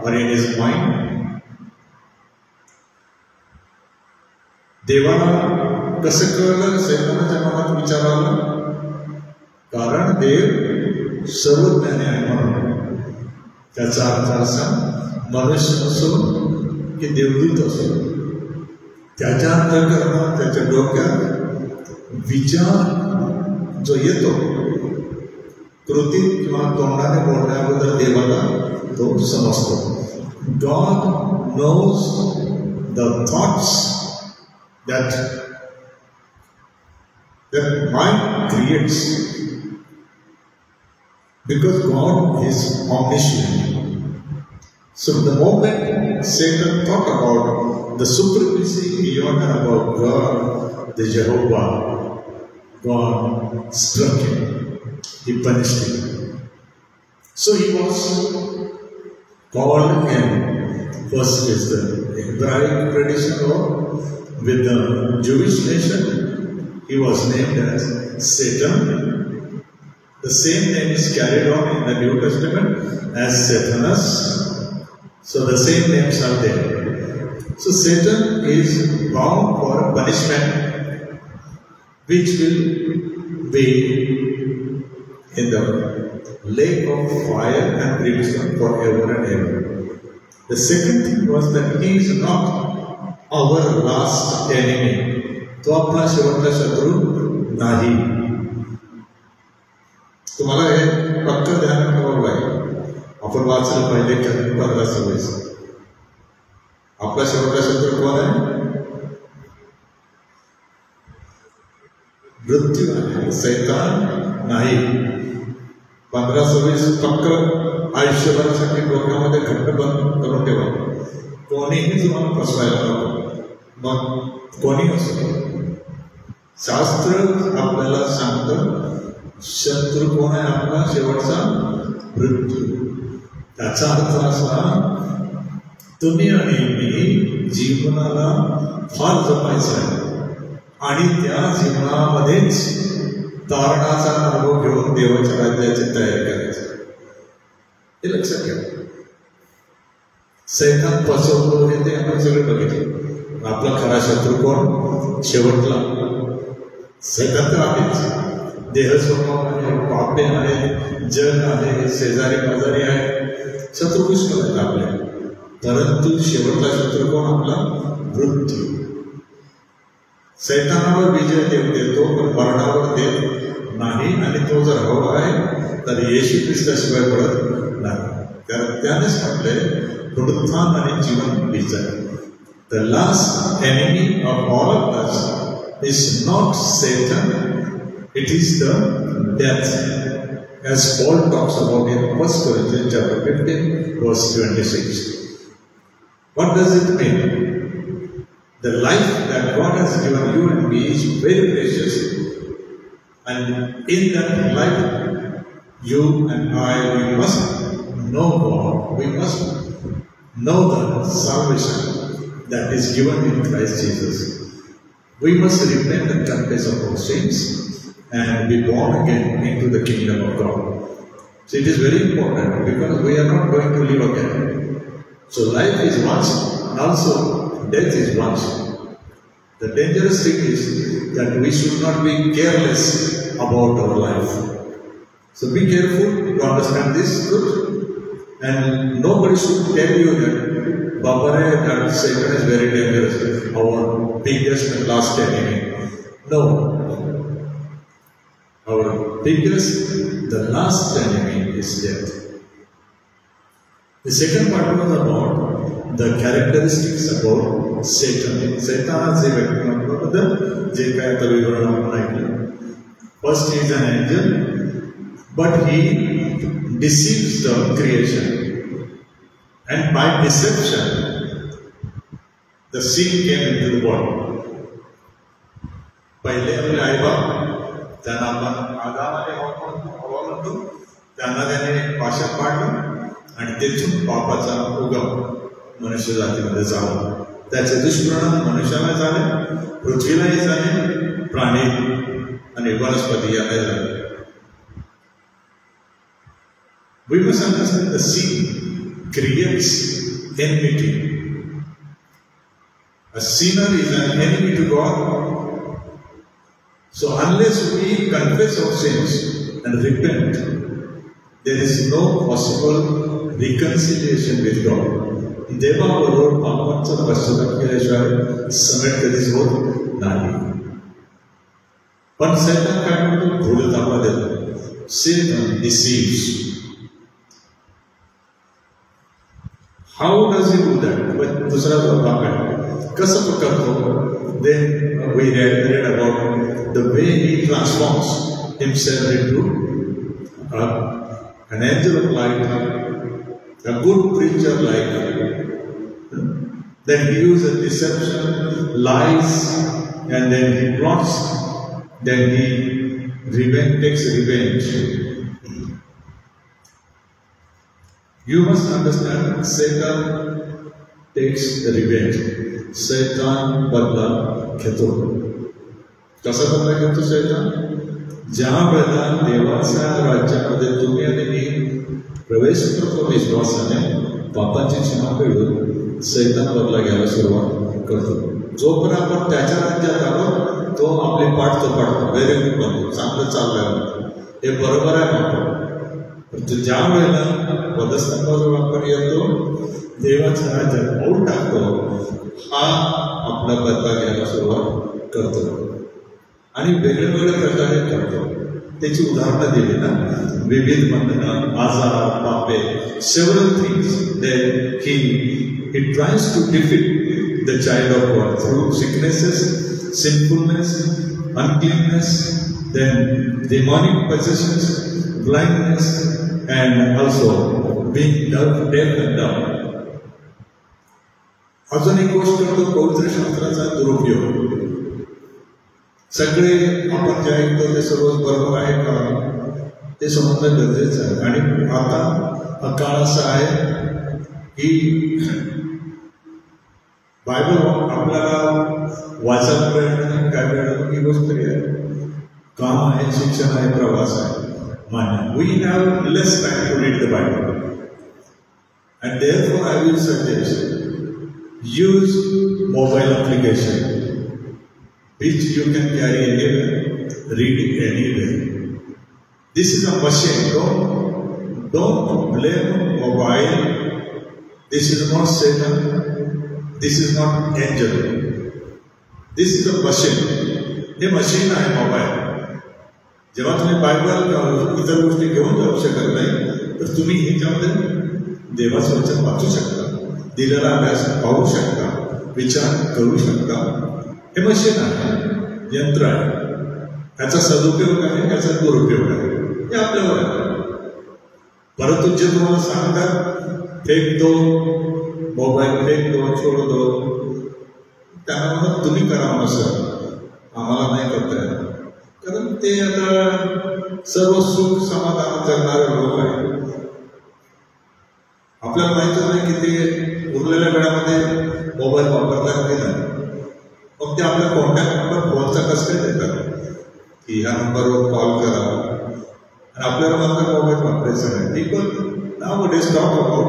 or in his mind. देवाला कसं कळलं सैतानाच्या मनात विचार आला? कारण देव सर्वज्ञानी आहे म्हणून. त्याचा अर्थ असा, मनुष्य असो की देवदूत असो, त्याच्या अंतःकरणात त्याच्या डोक्यात विचार जो येतो, कृतीत किंवा तोंडाने बोलण्याबद्दल देवाला तो समजतो. God knows the thoughts that mind creates, because God is omniscient. So the moment Satan thought about the supremacy beyond and above God, the Jehovah, God struck him. He punished him. So he was called in, first is the Hebraic tradition, or with the Jewish nation, he was named as Satan. The same name is carried on in the New Testament as Satanas. So the same names are there. So Satan is bound for punishment, which will be in the lake of fire and brimstone forever and ever. The second thing was that he is not our last enemy. तो आपला शेवटचा शत्रू नाही. तुम्हाला हे पक्क ध्यानात ठेवावं लागेल. आपण वाचलं पाहिजे की 15-26. आपला शेवटचा शत्रू कोण आहे? मृत्यू आहे, सैतान नाही. 15-26 पक्क आयुष्यभरासाठी डोक्यामध्ये घट्ट बंद करून ठेवा. कोणीही तुम्हाला फसवायला नको, मग कोणी असो. शास्त्र आपल्याला सांगतं शत्रू कोण आहे आपला? शेवटचा मृत्यू. त्याचा अर्थ असा, तुम्ही आणि मी जीवनाला फार जपायचं आहे आणि त्या जीवनामध्येच तारणाचा अनुभव घेऊन देवाच्या राज्याची तयारी करायची. हे लक्षात घ्या. सैतान फसवतो हे ते आपण सगळे बघितले. आपला खरा शत्रू कोण? शेवटला सैतान तर आहेच. देह स्वभाव आहे, पापे आहे, जग आहे, शेजारी पाजारी आहे, शत्रू पुष्कळ आहेत आपले. परंतु शेवटला शत्रू कोण? आपला मृत्यू. सैतानावर विजय देव देतो पण मरणावर देत नाही. आणि तो जर हवा आहे तर येशू ख्रिस्ताशिवाय पडत नाही. कारण त्यानेच म्हटले पुनरुत्थान आणि जीवन विजय. The last enemy of all of us is not Satan, it is the death, as Paul talks about in 1 Corinthians chapter 15 verse 26. What does it mean? The life that God has given you and me is very precious, and in that life you and I, we must know God, we must know the salvation that is given in Christ Jesus. We must repent and confess of our sins and be born again into the kingdom of God. So it is very important because we are not going to live again. So life is once and also death is once. The dangerous thing is that we should not be careless about our life. So be careful to understand this truth, and nobody should tell you that Babare, that Satan is very dangerous, our biggest and last enemy. No. Our biggest, the last enemy is death. The second part was about the characteristics about Satan. Satan is first he is an angel, but he deceives the creation. And by deception, the sin came into the world. पहिले आपले आईबाप त्यांना आपण आदामाने हवा म्हणतो, त्यांना त्याने पाशात पाडलं आणि तेथून पापाचा उगम मनुष्य जातीमध्ये झाला. त्याचे दुष्परिणाम मनुष्याला झाले, पृथ्वीलाही झाले, प्राणी आणि वनस्पती यांना झाले. We must understand the sin creates enmity. A sinner is an enemy to God. So unless we confess our sins and repent, there is no possible reconciliation with God. देवाबरोबर पापांचा पश्चाताप केल्याशिवाय समेट कधीच होत नाही. पण सैतान काय म्हणतो? भूलथापा देतो. Satan deceives. How does he do that? पण दुसरा जो भाग आहे, कसं तो करतो? Then we read about the way he transforms himself into an angel of light, a good preacher like. Then he uses deception, lies, and then he plots. Then he takes revenge. You must understand, Satan takes revenge. Satan बदला घेतो. कसा बदला घेतो सैतान? ज्या वेळेला देवाच्या राज्यामध्ये तुम्ही आणि मी प्रवेश करतो विश्वासाने, पापाची सीमा पेटून सैतान बदला घ्यायला सुरुवात करतो. जोपर्यंत आपण त्याच्या राज्यात आलो, तो आपली पाठ तो पाडतो. व्हेरी गुड म्हणतो, चांगलं चाललंय, हे बरोबर आहे म्हणतो. पण ज्या वेळेला पदस्तंभाजवळ आपण येतो, देवाच्या राज्यात पाऊल टाकतो, हा आपला बदला घ्यायला सुरुवात करतो आणि वेगवेगळ्या प्रकारे करतो. त्याची उदाहरणं दिली ना, विविध बंधनं, आजार, पापे, several things that he tries to defeat the child of God through sicknesses, sinfulness, uncleanness, then demonic possessions, blindness, and also being deaf and dumb. अजून एक गोष्ट करतो, पवित्र शास्त्राचा दुरुपयोग. सगळे आपण जे ऐकतो ते सर्व बरोबर आहे का ते समजणं गरजेचं आहे. आणि आता काळ असा आहे की बायबल आपल्याला वाचायला मिळणं काय मिळणं ही गोष्ट आहे. काम आहे, शिक्षण आहे, प्रवास आहे, मान्य. We have less time to read the Bible and therefore I will suggest use mobile application which you can carry anywhere, read it anywhere. This is a machine. Don't blame mobile. This is not Satan. This is not angel. This is a machine. हे machine आहे mobile. जेव्हा तुम्ही Bible इतर गोष्टी घेऊन जाऊ शकत नाही, तर तुम्ही ह्याच्यामध्ये देवाचं वचन वाचू शकता, दिलेला अभ्यास पाहू शकता, विचार करू शकता. हे मशीन आहे, यंत्र आहे. ह्याचा सदुपयोग आहे, याचा दुरुपयोग आहे, हे आपल्यावर आहे. परंतु जे तुम्हाला सांगतात फेक दो मोबाईल, फेक दो, छोड दो, त्यांना म्हणत तुम्ही करा नसं, आम्हाला नाही करता येत. कारण ते आता सर्व सुख समाधान जगणारे लोक आहेत. आपल्याला माहिती नाही की ते उरलेल्या वेळामध्ये मोबाईल वापरतात की नाही. मग ते आपल्या कॉन्टॅक्ट नंबर फोनचा कसं काय देतात की ह्या नंबरवर कॉल करा आणि आपल्याला मात्र मोबाईल वापरायचा नाही. People nowadays talk about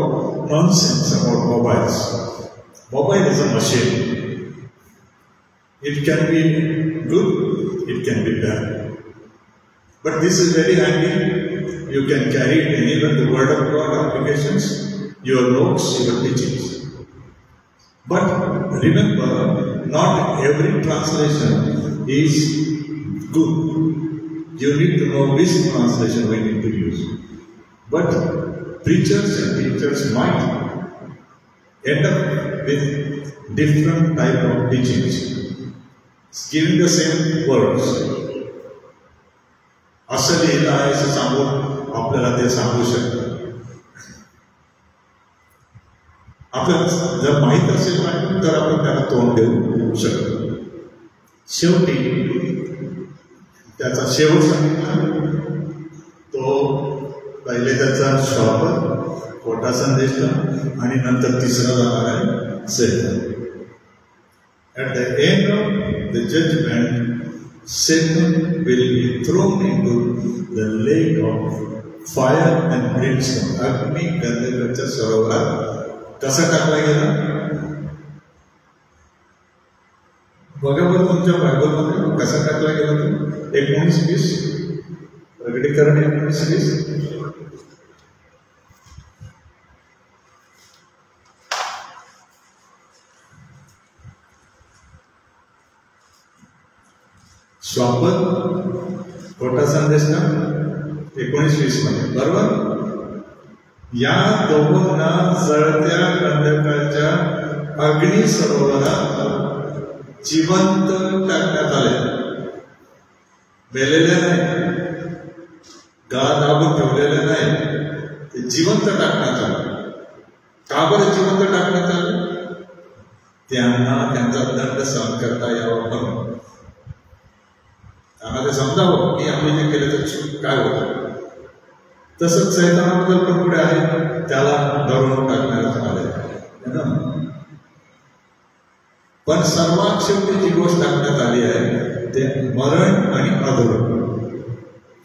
nonsense about mobiles. Mobile is a machine. It can be good, it can be bad. But this is very handy. You can carry it anywhere, the word of God applications, your notes, your teachings. But remember, not every translation is good. You need to know which translation we need to use. But preachers and teachers might end up with different type of teachings, giving the same words. असं लिहिलं आहे असं सांगून आपल्याला ते सांगू शकतात. आपल्याला जर माहीत असेल तर आपण त्याला तोंड देऊ शकतो. शेवटी त्याचा शेवट सांगितला तो पहिले त्याचा श्वापर खोटा संदेश आणि नंतर तिसरा जाणार आहे Satan. At the end of the judgment Satan will be thrown into the lake of fire and brimstone. अग्नी गंधकाच्या सरोवरात कसा टाकला गेला बघा बरं तुमच्या बायबलमध्ये कसा टाकला गेला तो 19:20 प्रकटीकरण 19:20. स्वापर खोटा संदेश ना 19:20 मध्ये बरोबर. या दोघांना जळत्या गंधकाच्या अग्नी सरोवरात जिवंत टाकण्यात आले. मेलेले नाही, गळा दाबून ठेवलेले नाही, ते जिवंत टाकण्यात आले. का बरं जिवंत टाकण्यात आले? त्यांना त्यांचा दंड सहन करता यावा म्हणून. त्यांना ते समजावं की आम्ही जे केलं तर चूक काय होतं. तसंच सैतानाबद्दल पण पुढे आहे, त्याला धरून टाकण्यात आले. पण सर्वात शेवटी जी गोष्ट टाकण्यात आली आहे ते मरण आणि अधोरण.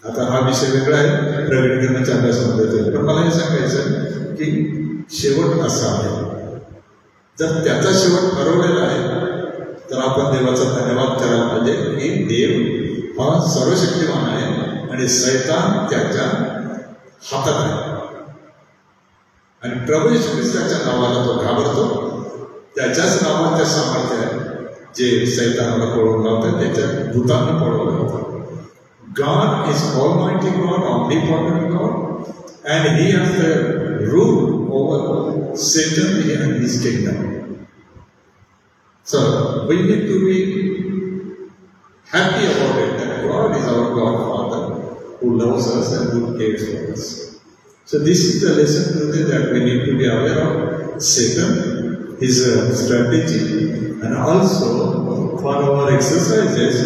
आता हा विषय वेगळा आहे, प्रकटीकरणाच्या अभ्यासामध्ये येतो. पण मला हे सांगायचं की शेवट असा आहे. जर त्याचा शेवट ठरवलेला आहे तर आपण देवाचा धन्यवाद करायला पाहिजे की देव हा सर्वशक्तिमान आहे आणि सैतान त्याच्या हातात आहे. आणि प्रभू येशू ख्रिस्ताच्या नावाला तो घाबरतो. त्याच्याच नावात त्या सामर्थ्य आहे जे सैतानाला पळवून लावतात, त्याच्या भूतांना पळवून लावतात. God is Almighty God, omnipotent God, and He has the rule over Satan and his kingdom. So we need to be happy about it that God is our God Father who loves us and who cares for us. So this is the lesson today that we need to be aware of Satan, his strategy, and also for our exercises.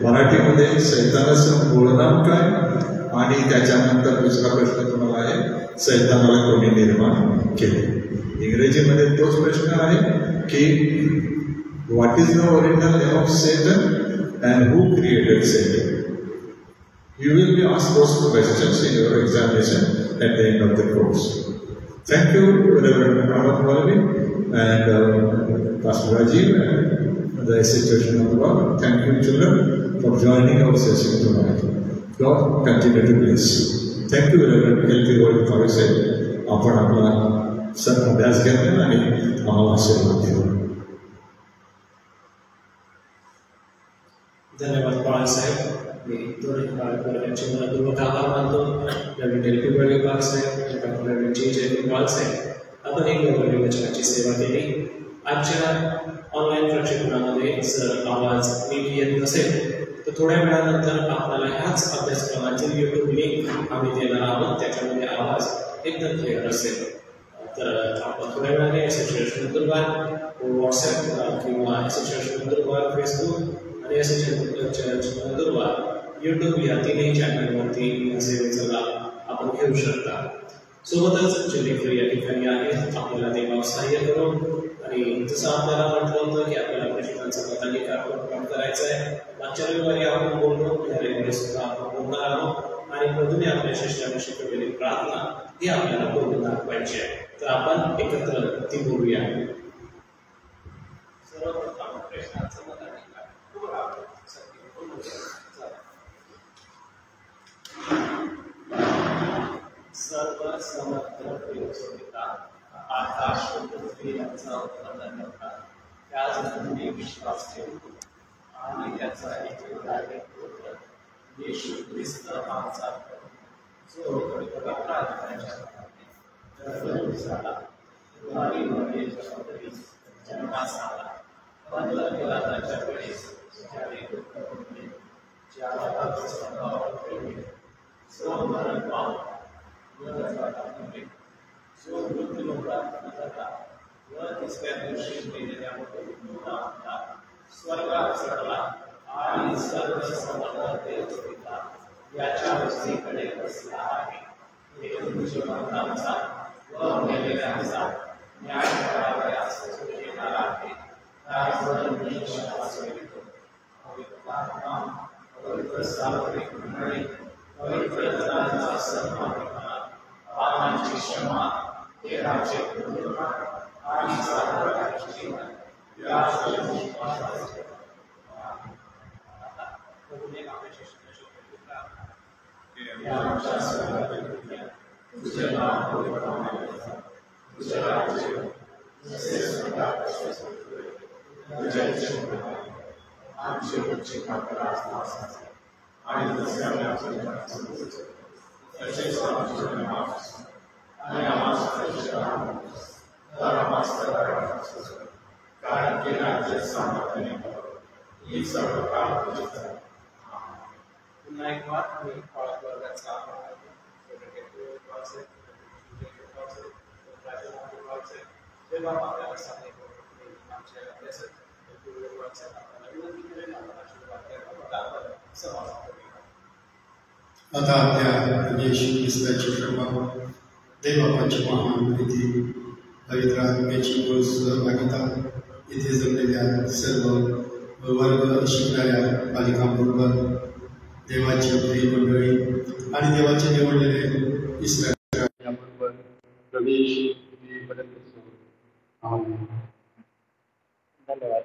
मराठीमध्ये सैतानाचं मूळ नाव काय आणि त्याच्यानंतर दुसरा प्रश्न तुम्हाला आहे सैतानाला कोणी निर्माण केले. इंग्रजीमध्ये तोच प्रश्न आहे की what is the original name of Satan and who created Satan. You will be asked those questions in your examination at the end of the course. Thank you, Reverend Ramad Walvi and Pastor Rajiv and the Association of the World. Thank you, children, for joining our session tonight. God continue to bless you. Thank you, Reverend L.P. World College. आपण आपला sir अभ्यास घेतला आणि आम्हाला आशीर्वाद दिला. धन्यवाद पवार साहेब. मी दोन्ही बाळांचे मनपूर्वक आभार मानतो. नवीन एल.पी. वर्ग पवार साहेब, डॉक्टर नवीन जी पवार साहेब, आपण एक वर्ग वचनाची सेवा केली. आजच्या ऑनलाईन प्रशिक्षणामध्ये जर आवाज नीट येत नसेल तर थोड्या वेळानंतर आपल्याला ह्याच अभ्यासक्रमाची यूट्यूब लिंक आम्ही देणार आहोत. त्याच्यामध्ये आवाज एकदम क्लिअर असेल. तर आपण थोड्या वेळाने असोसिएशन नंदुरबार व्हॉट्सॲप किंवा असोसिएशन नंदुरबार फेसबुक आणि असोसिएशन नंदुरबार यूट्यूब या तीनही चॅनलवरती या सेवेचा लाभ आपण घेऊ शकता. सोबतच जे लेकरं या ठिकाणी आहेत आपल्याला देवावर सहाय्य करो आणि जसं आपल्याला म्हटलं होतं की आपल्याला प्रशिक्षणाचा पदाधिक कार्यक्रम करायचा आहे. मागच्या रविवारी आपण बोललो, या रविवारी सुद्धा आपण बोलणार आहोत आणि प्रभूने आपल्या शिष्याला शिकवलेली प्रार्थना ही आपल्याला बोलून दाखवायची आहे. तर आपण एकत्र ती बोलूया. सर्वप्रथम प्रश्नाचं सर्व समर्थ पिता आकाश व पृथ्वी यांचा उत्पन्न करता त्याच तुम्ही विश्वास ठेवतो आणि त्याचा एक पुत्र येशू ख्रिस्त आमचा जो जन्मास आला बंद केला त्याच्या वेळेस जो मृत्यू व तिसऱ्या दिवशी मेलेल्या स्वर्गात चढला आणि सर्व समर्थ पिता याच्या वस्तीकडे बसला आहे. हे जीवनाचा व मेलेल्यांचा न्याय करावयास येणार आहे. त्यावर मी विश्वास ठेवतो. पवित्र आत्मा, पवित्र सार्वत्रिक मंडळी, पवित्र जनांचा सन्मानपणा, पापांची क्षमा, देहाचे पुनरुत्थान आणि सर्व जीवन या विश्वासाचे प्रभूने आपल्या शिष्याला शिकवले की आमच्या स्वर्गातील तुझे नाव पवित्र मानावे, तुझे राज्य येवो, जसे स्वर्गात तसे तुझे इच्छा आमची रोजची भाकर आज मास आणि जसे आम्ही तसेच आमचे माफ आणि आम्हाला कारण की राज्य सामर्थ्याने ही सर्व काळ तुझीच आहे. पुन्हा एक वाद आम्ही पाळत वर्गाचा जेव्हा आपल्याला सांगणे आमच्या अभ्यासात आता आपल्या येशू ख्रिस्ताची कृपा, देवबापाची महान प्रीती, पवित्र आत्म्याची गोड सहभागिता इथे जमलेल्या सर्व वर्ग शिकणाऱ्या बालिकांबरोबर देवाची प्रिय मंडळी आणि देवाचे निवडलेले इस्रायलाबरोबर प्रवेश धन्यवाद.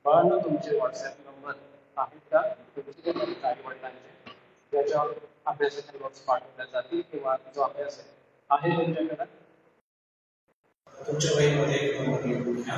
बाळांनो, तुमचे व्हॉट्सअप नंबर आहेत का तुमचे आई वडिलांचे, ज्याच्यावर अभ्यासाचे नोट्स पाठवल्या जातील किंवा जो अभ्यास आहे तुमच्याकडे तुमच्या वहीमध्ये एक नंबर लिहून घ्या.